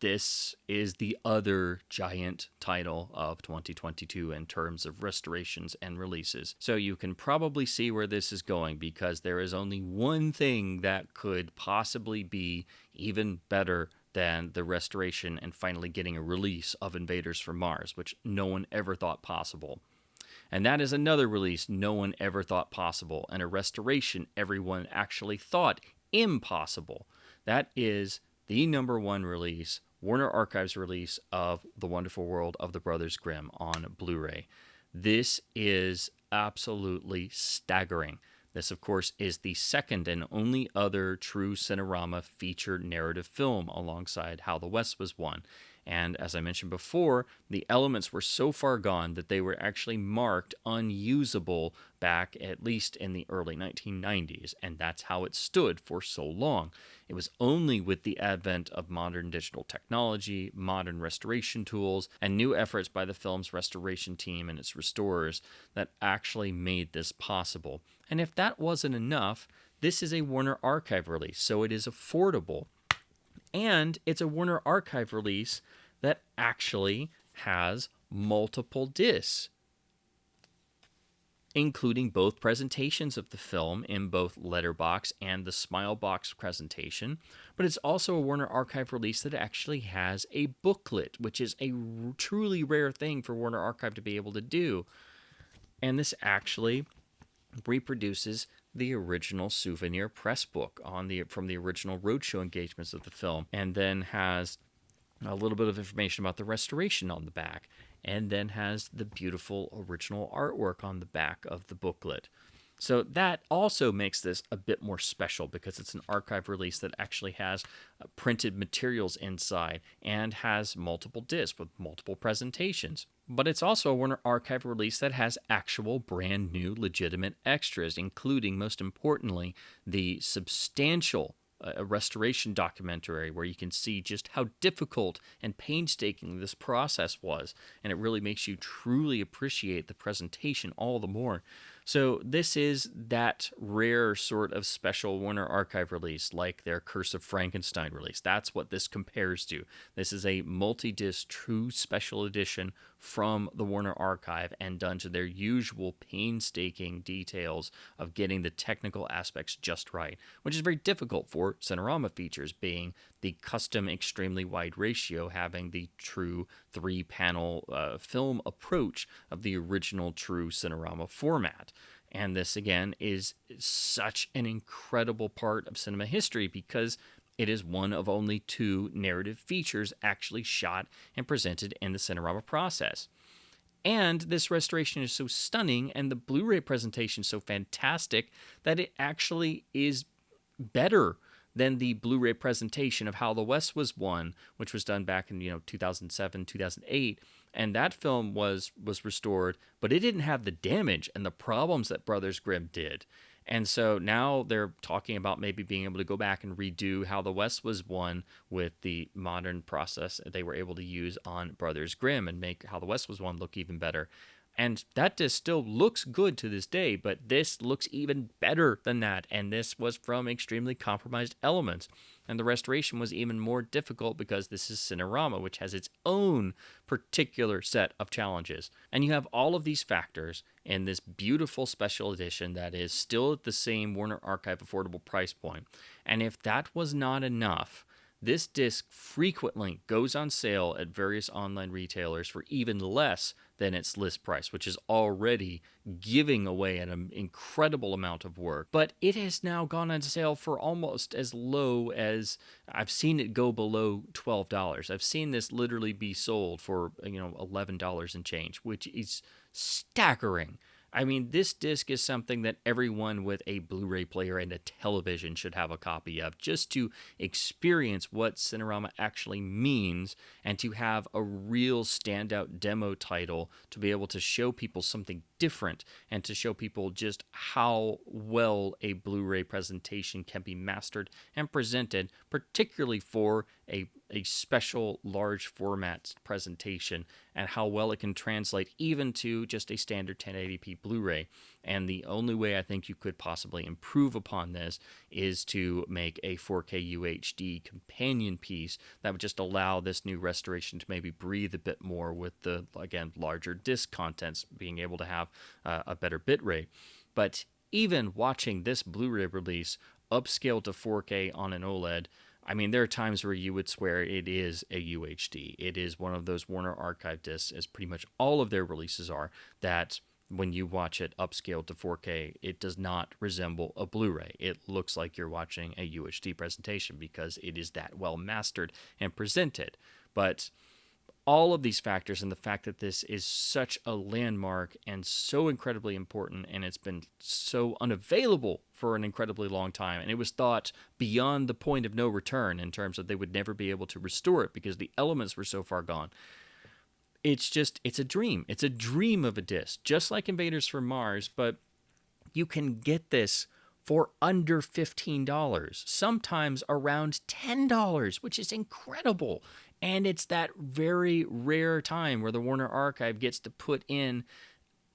This is the other giant title of 2022 in terms of restorations and releases. So you can probably see where this is going, because there is only one thing that could possibly be even better than the restoration and finally getting a release of Invaders from Mars, which no one ever thought possible. And that is another release no one ever thought possible, and a restoration everyone actually thought impossible. That is the number 1 release, Warner Archives release of The Wonderful World of the Brothers Grimm on Blu-ray. This is absolutely staggering. This, of course, is the second and only other true Cinerama feature narrative film alongside How the West Was Won. And as I mentioned before, the elements were so far gone that they were actually marked unusable back at least in the early 1990s, and that's how it stood for so long. It was only with the advent of modern digital technology, modern restoration tools, and new efforts by the film's restoration team and its restorers that actually made this possible. And if that wasn't enough, this is a Warner Archive release, so it is affordable. And it's a Warner Archive release that actually has multiple discs, including both presentations of the film in both letterbox and the Smilebox presentation. But it's also a Warner Archive release that actually has a booklet, which is a truly rare thing for Warner Archive to be able to do. And this actually reproduces the original souvenir press book from the original roadshow engagements of the film, and then has a little bit of information about the restoration on the back, and then has the beautiful original artwork on the back of the booklet. So that also makes this a bit more special because it's an archive release that actually has printed materials inside and has multiple discs with multiple presentations. But it's also a Warner Archive release that has actual brand new legitimate extras, including, most importantly, the substantial a restoration documentary where you can see just how difficult and painstaking this process was, and it really makes you truly appreciate the presentation all the more. So this is that rare sort of special Warner Archive release, like their Curse of Frankenstein release. That's what this compares to. This is a multi-disc true special edition from the Warner Archive and done to their usual painstaking details of getting the technical aspects just right, which is very difficult for Cinerama features, being the custom extremely wide ratio, having the true 3-panel film approach of the original true Cinerama format. And this, again, is such an incredible part of cinema history because it is one of only 2 narrative features actually shot and presented in the Cinerama process. And this restoration is so stunning and the Blu-ray presentation so fantastic that it actually is better than the Blu-ray presentation of How the West Was Won, which was done back in 2007, 2008. And that film was restored, but it didn't have the damage and the problems that Brothers Grimm did. And so now they're talking about maybe being able to go back and redo How the West Was Won with the modern process they were able to use on Brothers Grimm and make How the West Was Won look even better. And that disc still looks good to this day, but this looks even better than that. And this was from extremely compromised elements. And the restoration was even more difficult because this is Cinerama, which has its own particular set of challenges. And you have all of these factors in this beautiful special edition that is still at the same Warner Archive affordable price point. And if that was not enough, this disc frequently goes on sale at various online retailers for even less than its list price, which is already giving away an incredible amount of work. But it has now gone on sale for almost as low as, I've seen it go below $12. I've seen this literally be sold for, $11 and change, which is staggering. I mean, this disc is something that everyone with a Blu-ray player and a television should have a copy of, just to experience what Cinerama actually means and to have a real standout demo title to be able to show people something different and to show people just how well a Blu-ray presentation can be mastered and presented, particularly for a special large format presentation, and how well it can translate even to just a standard 1080p Blu-ray. And the only way I think you could possibly improve upon this is to make a 4K UHD companion piece that would just allow this new restoration to maybe breathe a bit more with the, again, larger disc contents, being able to have a better bitrate. But even watching this Blu-ray release upscaled to 4K on an OLED, I mean, there are times where you would swear it is a UHD. It is one of those Warner Archive discs, as pretty much all of their releases are, that when you watch it upscaled to 4K, it does not resemble a Blu-ray. It looks like you're watching a UHD presentation because it is that well mastered and presented. But all of these factors and the fact that this is such a landmark and so incredibly important, and it's been so unavailable for an incredibly long time, and it was thought beyond the point of no return in terms of they would never be able to restore it because the elements were so far gone. It's a dream. It's a dream of a disc, just like Invaders from Mars, but you can get this for under $15, sometimes around $10, which is incredible. And it's that very rare time where the Warner Archive gets to put in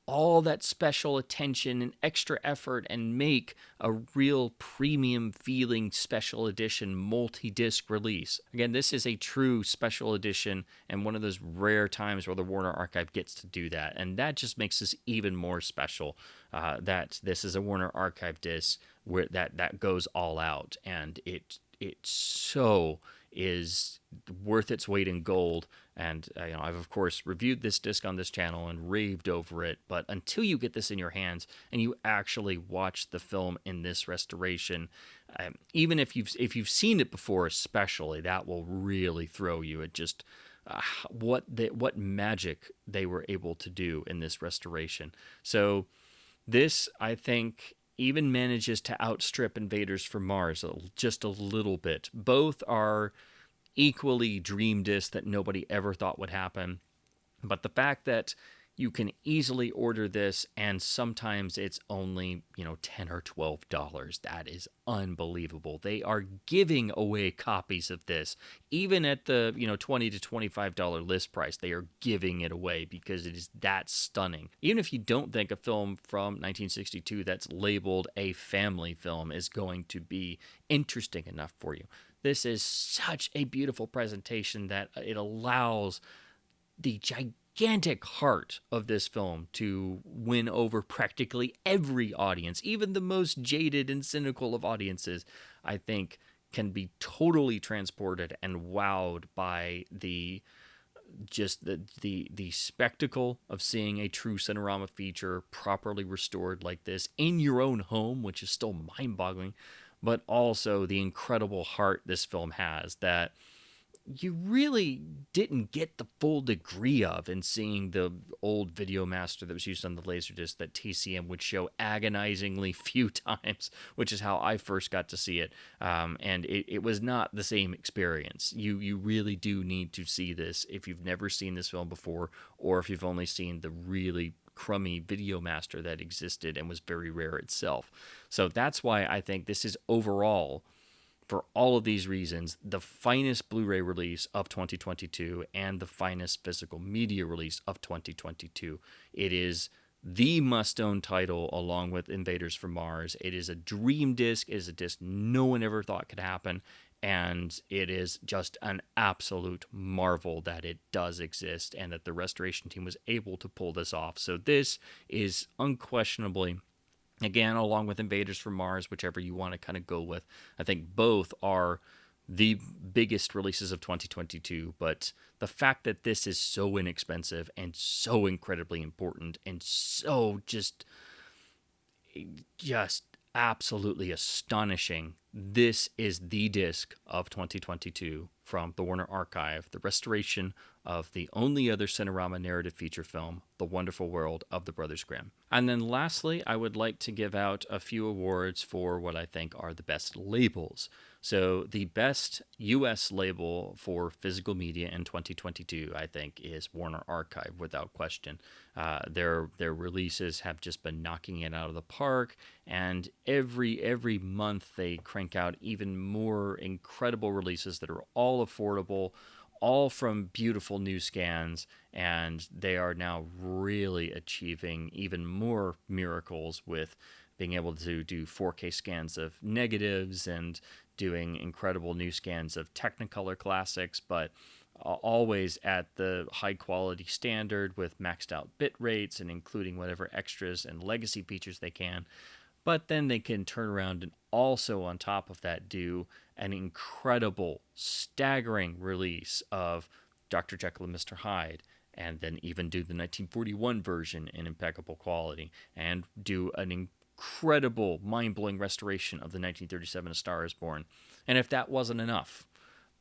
all that special attention and extra effort and make a real premium feeling special edition multi-disc release. Again, this is a true special edition and one of those rare times where the Warner Archive gets to do that. And that just makes this even more special, that this is a Warner Archive disc where that goes all out, and it so is worth its weight in gold. And I've of course reviewed this disc on this channel and raved over it, but until you get this in your hands and you actually watch the film in this restoration, even if you've seen it before, especially, that will really throw you at just what magic they were able to do in this restoration. So this, I think, even manages to outstrip Invaders from Mars just a little bit. Both are equally dream discs that nobody ever thought would happen. But the fact that you can easily order this and sometimes it's only, $10 or $12, that is unbelievable. They are giving away copies of this. Even at the, $20 to $25 list price, they are giving it away because it is that stunning. Even if you don't think a film from 1962 that's labeled a family film is going to be interesting enough for you, this is such a beautiful presentation that it allows the gigantic heart of this film to win over practically every audience. Even the most jaded and cynical of audiences, I think, can be totally transported and wowed by the spectacle of seeing a true Cinerama feature properly restored like this in your own home, which is still mind-boggling, but also the incredible heart this film has that you really didn't get the full degree of in seeing the old video master that was used on the Laserdisc that TCM would show agonizingly few times, which is how I first got to see it. And it was not the same experience. You really do need to see this if you've never seen this film before, or if you've only seen the really crummy video master that existed and was very rare itself. So that's why I think this is overall, for all of these reasons, the finest Blu-ray release of 2022 and the finest physical media release of 2022. It is the must-own title along with Invaders from Mars. It is a dream disc. It is a disc no one ever thought could happen. And it is just an absolute marvel that it does exist and that the restoration team was able to pull this off. So this is unquestionably, again, along with Invaders from Mars, whichever you want to kind of go with, I think both are the biggest releases of 2022. But the fact that this is so inexpensive and so incredibly important and so just absolutely astonishing, this is the disc of 2022 from the Warner Archive, the restoration of the only other Cinerama narrative feature film, The Wonderful World of the Brothers Grimm. And then lastly, I would like to give out a few awards for what I think are the best labels. So the best U.S. label for physical media in 2022, I think, is Warner Archive, without question. Their releases have just been knocking it out of the park, and every month they crank out even more incredible releases that are all affordable, all from beautiful new scans, and they are now really achieving even more miracles with being able to do 4K scans of negatives and doing incredible new scans of Technicolor classics, but always at the high quality standard with maxed out bit rates and including whatever extras and legacy features they can. But then they can turn around and also on top of that do an incredible, staggering release of Dr. Jekyll and Mr. Hyde, and then even do the 1941 version in impeccable quality, and do an incredible, mind-blowing restoration of the 1937 A Star is Born. And if that wasn't enough,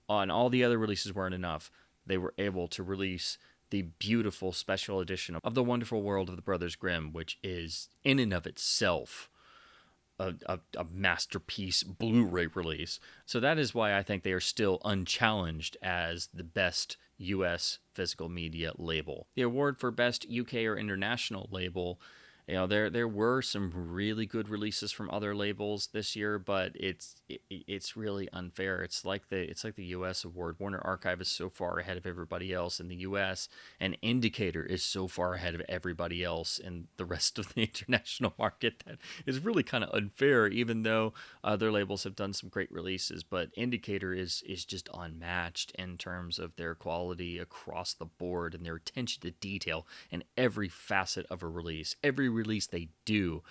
and all the other releases weren't enough, they were able to release the beautiful special edition of The Wonderful World of the Brothers Grimm, which is in and of itself a masterpiece Blu-ray release. So that is why I think they are still unchallenged as the best U.S. physical media label. The award for best UK or international label, there were some really good releases from other labels this year, but it's really unfair. It's like the U.S. award. Warner Archive is so far ahead of everybody else in the U.S., and Indicator is so far ahead of everybody else in the rest of the international market that is really kind of unfair. Even though other labels have done some great releases, but Indicator is just unmatched in terms of their quality across the board and their attention to detail in every facet of a release. Every release they do,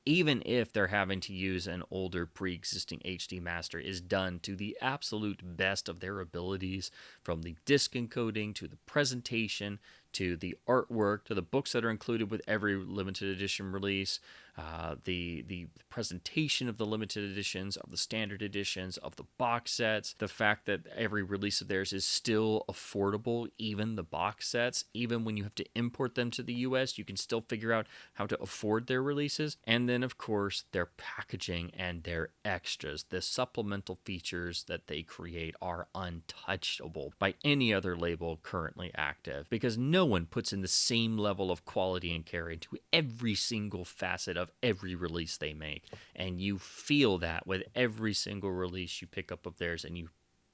even if they're having to use an older pre-existing HD master, is done to the absolute best of their abilities, from the disc encoding to the presentation to the artwork to the books that are included with every limited edition release, the presentation of the limited editions, of the standard editions, of the box sets, the fact that every release of theirs is still affordable, even the box sets, even when you have to import them to the US, you can still figure out how to afford their releases. And then, of course, their packaging and their extras, the supplemental features that they create, are untouchable by any other label currently active, because no one puts in the same level of quality and care into every single facet of every release they make. And you feel that with every single release you pick up of theirs, and you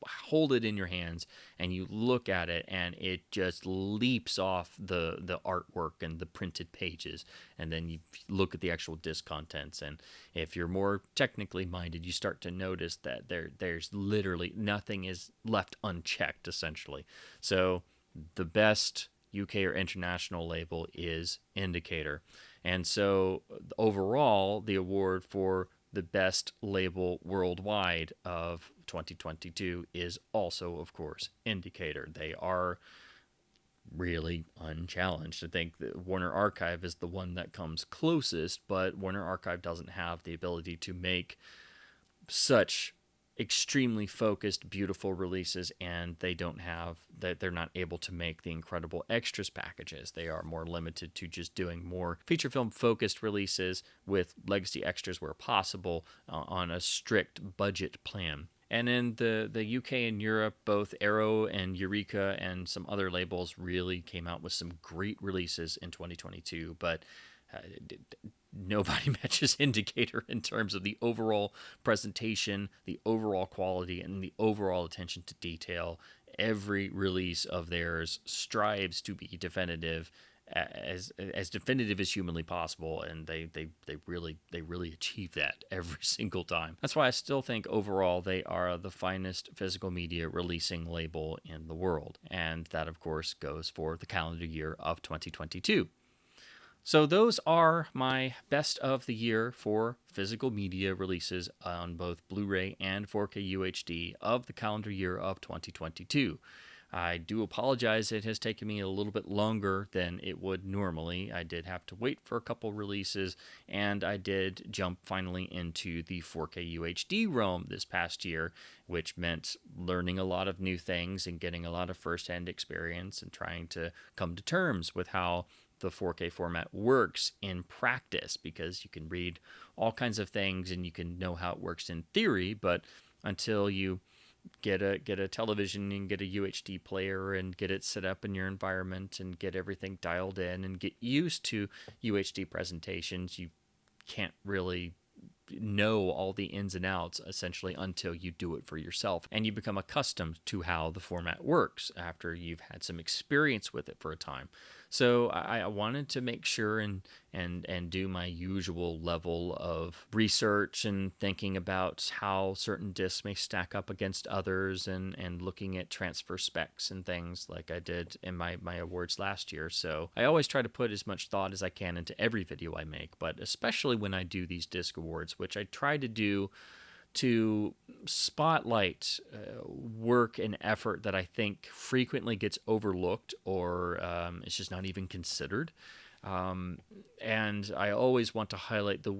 hold it in your hands and you look at it, and it just leaps off the artwork and the printed pages. And then you look at the actual disc contents, and if you're more technically minded, you start to notice that there's literally nothing is left unchecked, essentially. So the best UK or international label is Indicator. And so overall, the award for the best label worldwide of 2022 is also, of course, Indicator. They are really unchallenged. I think that Warner Archive is the one that comes closest, but Warner Archive doesn't have the ability to make such extremely focused, beautiful releases, and they're not able to make the incredible extras packages. They are more limited to just doing more feature film focused releases with legacy extras where possible, on a strict budget plan. And in the UK and Europe, both Arrow and Eureka and some other labels really came out with some great releases in 2022, but nobody matches Indicator in terms of the overall presentation, the overall quality, and the overall attention to detail. Every release of theirs strives to be definitive, as definitive as humanly possible, and they really achieve that every single time. That's why I still think overall they are the finest physical media releasing label in the world, and that of course goes for the calendar year of 2022. So those are my best of the year for physical media releases on both Blu-ray and 4K UHD of the calendar year of 2022. I do apologize, it has taken me a little bit longer than it would normally. I did have to wait for a couple releases, and I did jump finally into the 4K UHD realm this past year, which meant learning a lot of new things and getting a lot of first-hand experience and trying to come to terms with how the 4K format works in practice, because you can read all kinds of things and you can know how it works in theory, but until you get a television and get a UHD player and get it set up in your environment and get everything dialed in and get used to UHD presentations, you can't really know all the ins and outs essentially until you do it for yourself, and you become accustomed to how the format works after you've had some experience with it for a time. So I wanted to make sure and do my usual level of research and thinking about how certain discs may stack up against others, and looking at transfer specs and things like I did in my awards last year. So I always try to put as much thought as I can into every video I make, but especially when I do these disc awards, which I try to do to spotlight work and effort that I think frequently gets overlooked or it's just not even considered. And I always want to highlight the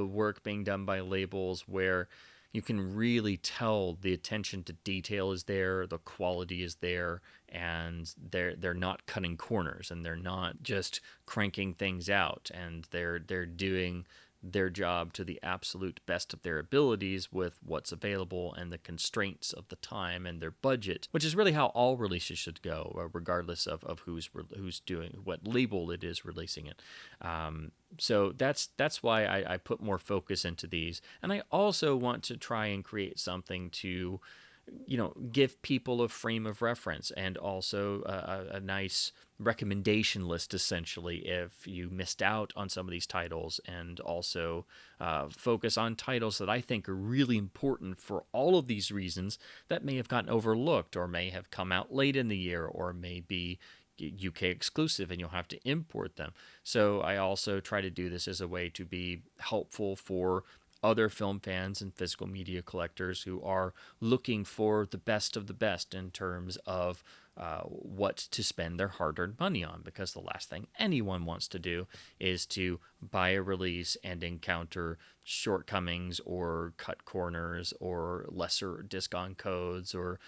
work being done by labels where you can really tell the attention to detail is there, the quality is there, and they're not cutting corners, and they're not just cranking things out, and they're doing their job to the absolute best of their abilities with what's available and the constraints of the time and their budget, which is really how all releases should go, regardless of who's doing what label it is releasing it. So that's why I put more focus into these, and I also want to try and create something to, give people a frame of reference, and also a nice recommendation list, essentially, if you missed out on some of these titles, and also focus on titles that I think are really important for all of these reasons that may have gotten overlooked, or may have come out late in the year, or may be UK exclusive and you'll have to import them. So I also try to do this as a way to be helpful for other film fans and physical media collectors who are looking for the best of the best in terms of what to spend their hard-earned money on, because the last thing anyone wants to do is to buy a release and encounter shortcomings or cut corners or lesser disc on codes, or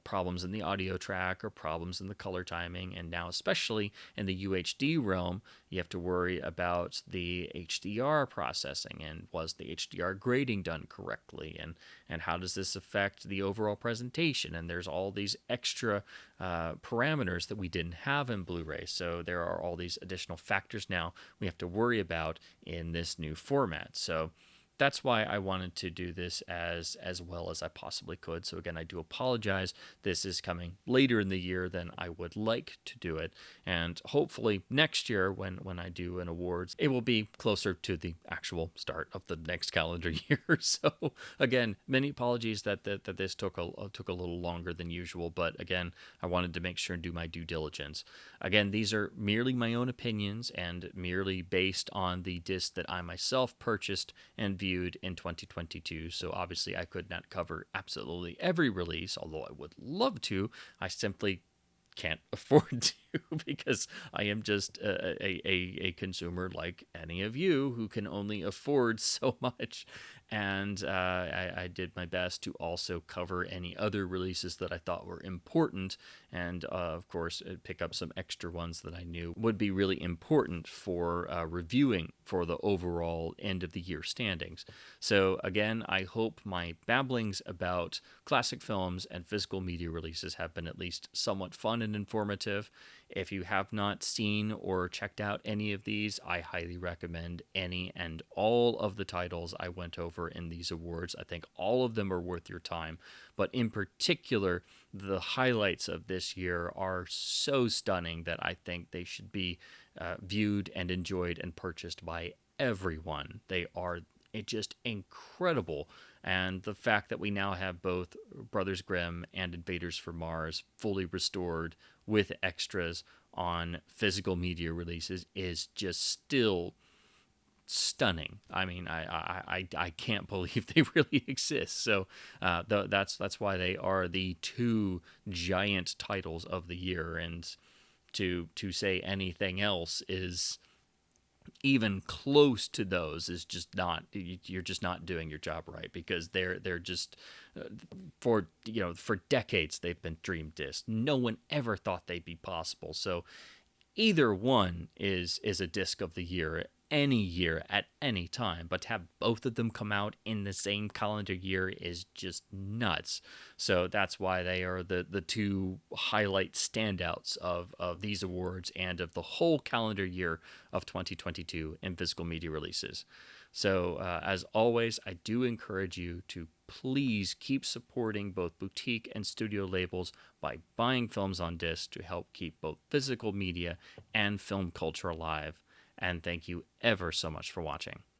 problems in the audio track, or problems in the color timing. And now, especially in the UHD realm, you have to worry about the HDR processing, and was the HDR grading done correctly, and how does this affect the overall presentation. And there's all these extra parameters that we didn't have in Blu-ray. So there are all these additional factors now we have to worry about in this new format. So that's why I wanted to do this as well as I possibly could. So again, I do apologize. This is coming later in the year than I would like to do it. And hopefully next year, when I do an awards, it will be closer to the actual start of the next calendar year. So again, many apologies that this took a little longer than usual. But again, I wanted to make sure and do my due diligence. Again, these are merely my own opinions, and merely based on the disc that I myself purchased and viewed in 2022. So obviously I could not cover absolutely every release, although I would love to. I simply can't afford to, because I am just a consumer like any of you who can only afford so much. And I did my best to also cover any other releases that I thought were important, and of course pick up some extra ones that I knew would be really important for reviewing for the overall end of the year standings. So again, I hope my babblings about classic films and physical media releases have been at least somewhat fun and informative. If you have not seen or checked out any of these, I highly recommend any and all of the titles I went over in these awards. I think all of them are worth your time, but in particular, the highlights of this year are so stunning that I think they should be viewed and enjoyed and purchased by everyone. They are just incredible. And the fact that we now have both Brothers Grimm and Invaders from Mars fully restored with extras on physical media releases is just still stunning. I mean, I can't believe they really exist. So that's why they are the two giant titles of the year. And to say anything else is even close to those is just not, you're just not doing your job right, because they're just for decades they've been dream discs. No one ever thought they'd be possible. So either one is a disc of the year any year at any time, but to have both of them come out in the same calendar year is just nuts. So that's why they are the two highlight standouts of these awards and of the whole calendar year of 2022 in physical media releases. So as always, I do encourage you to please keep supporting both boutique and studio labels by buying films on disc to help keep both physical media and film culture alive. And thank you ever so much for watching.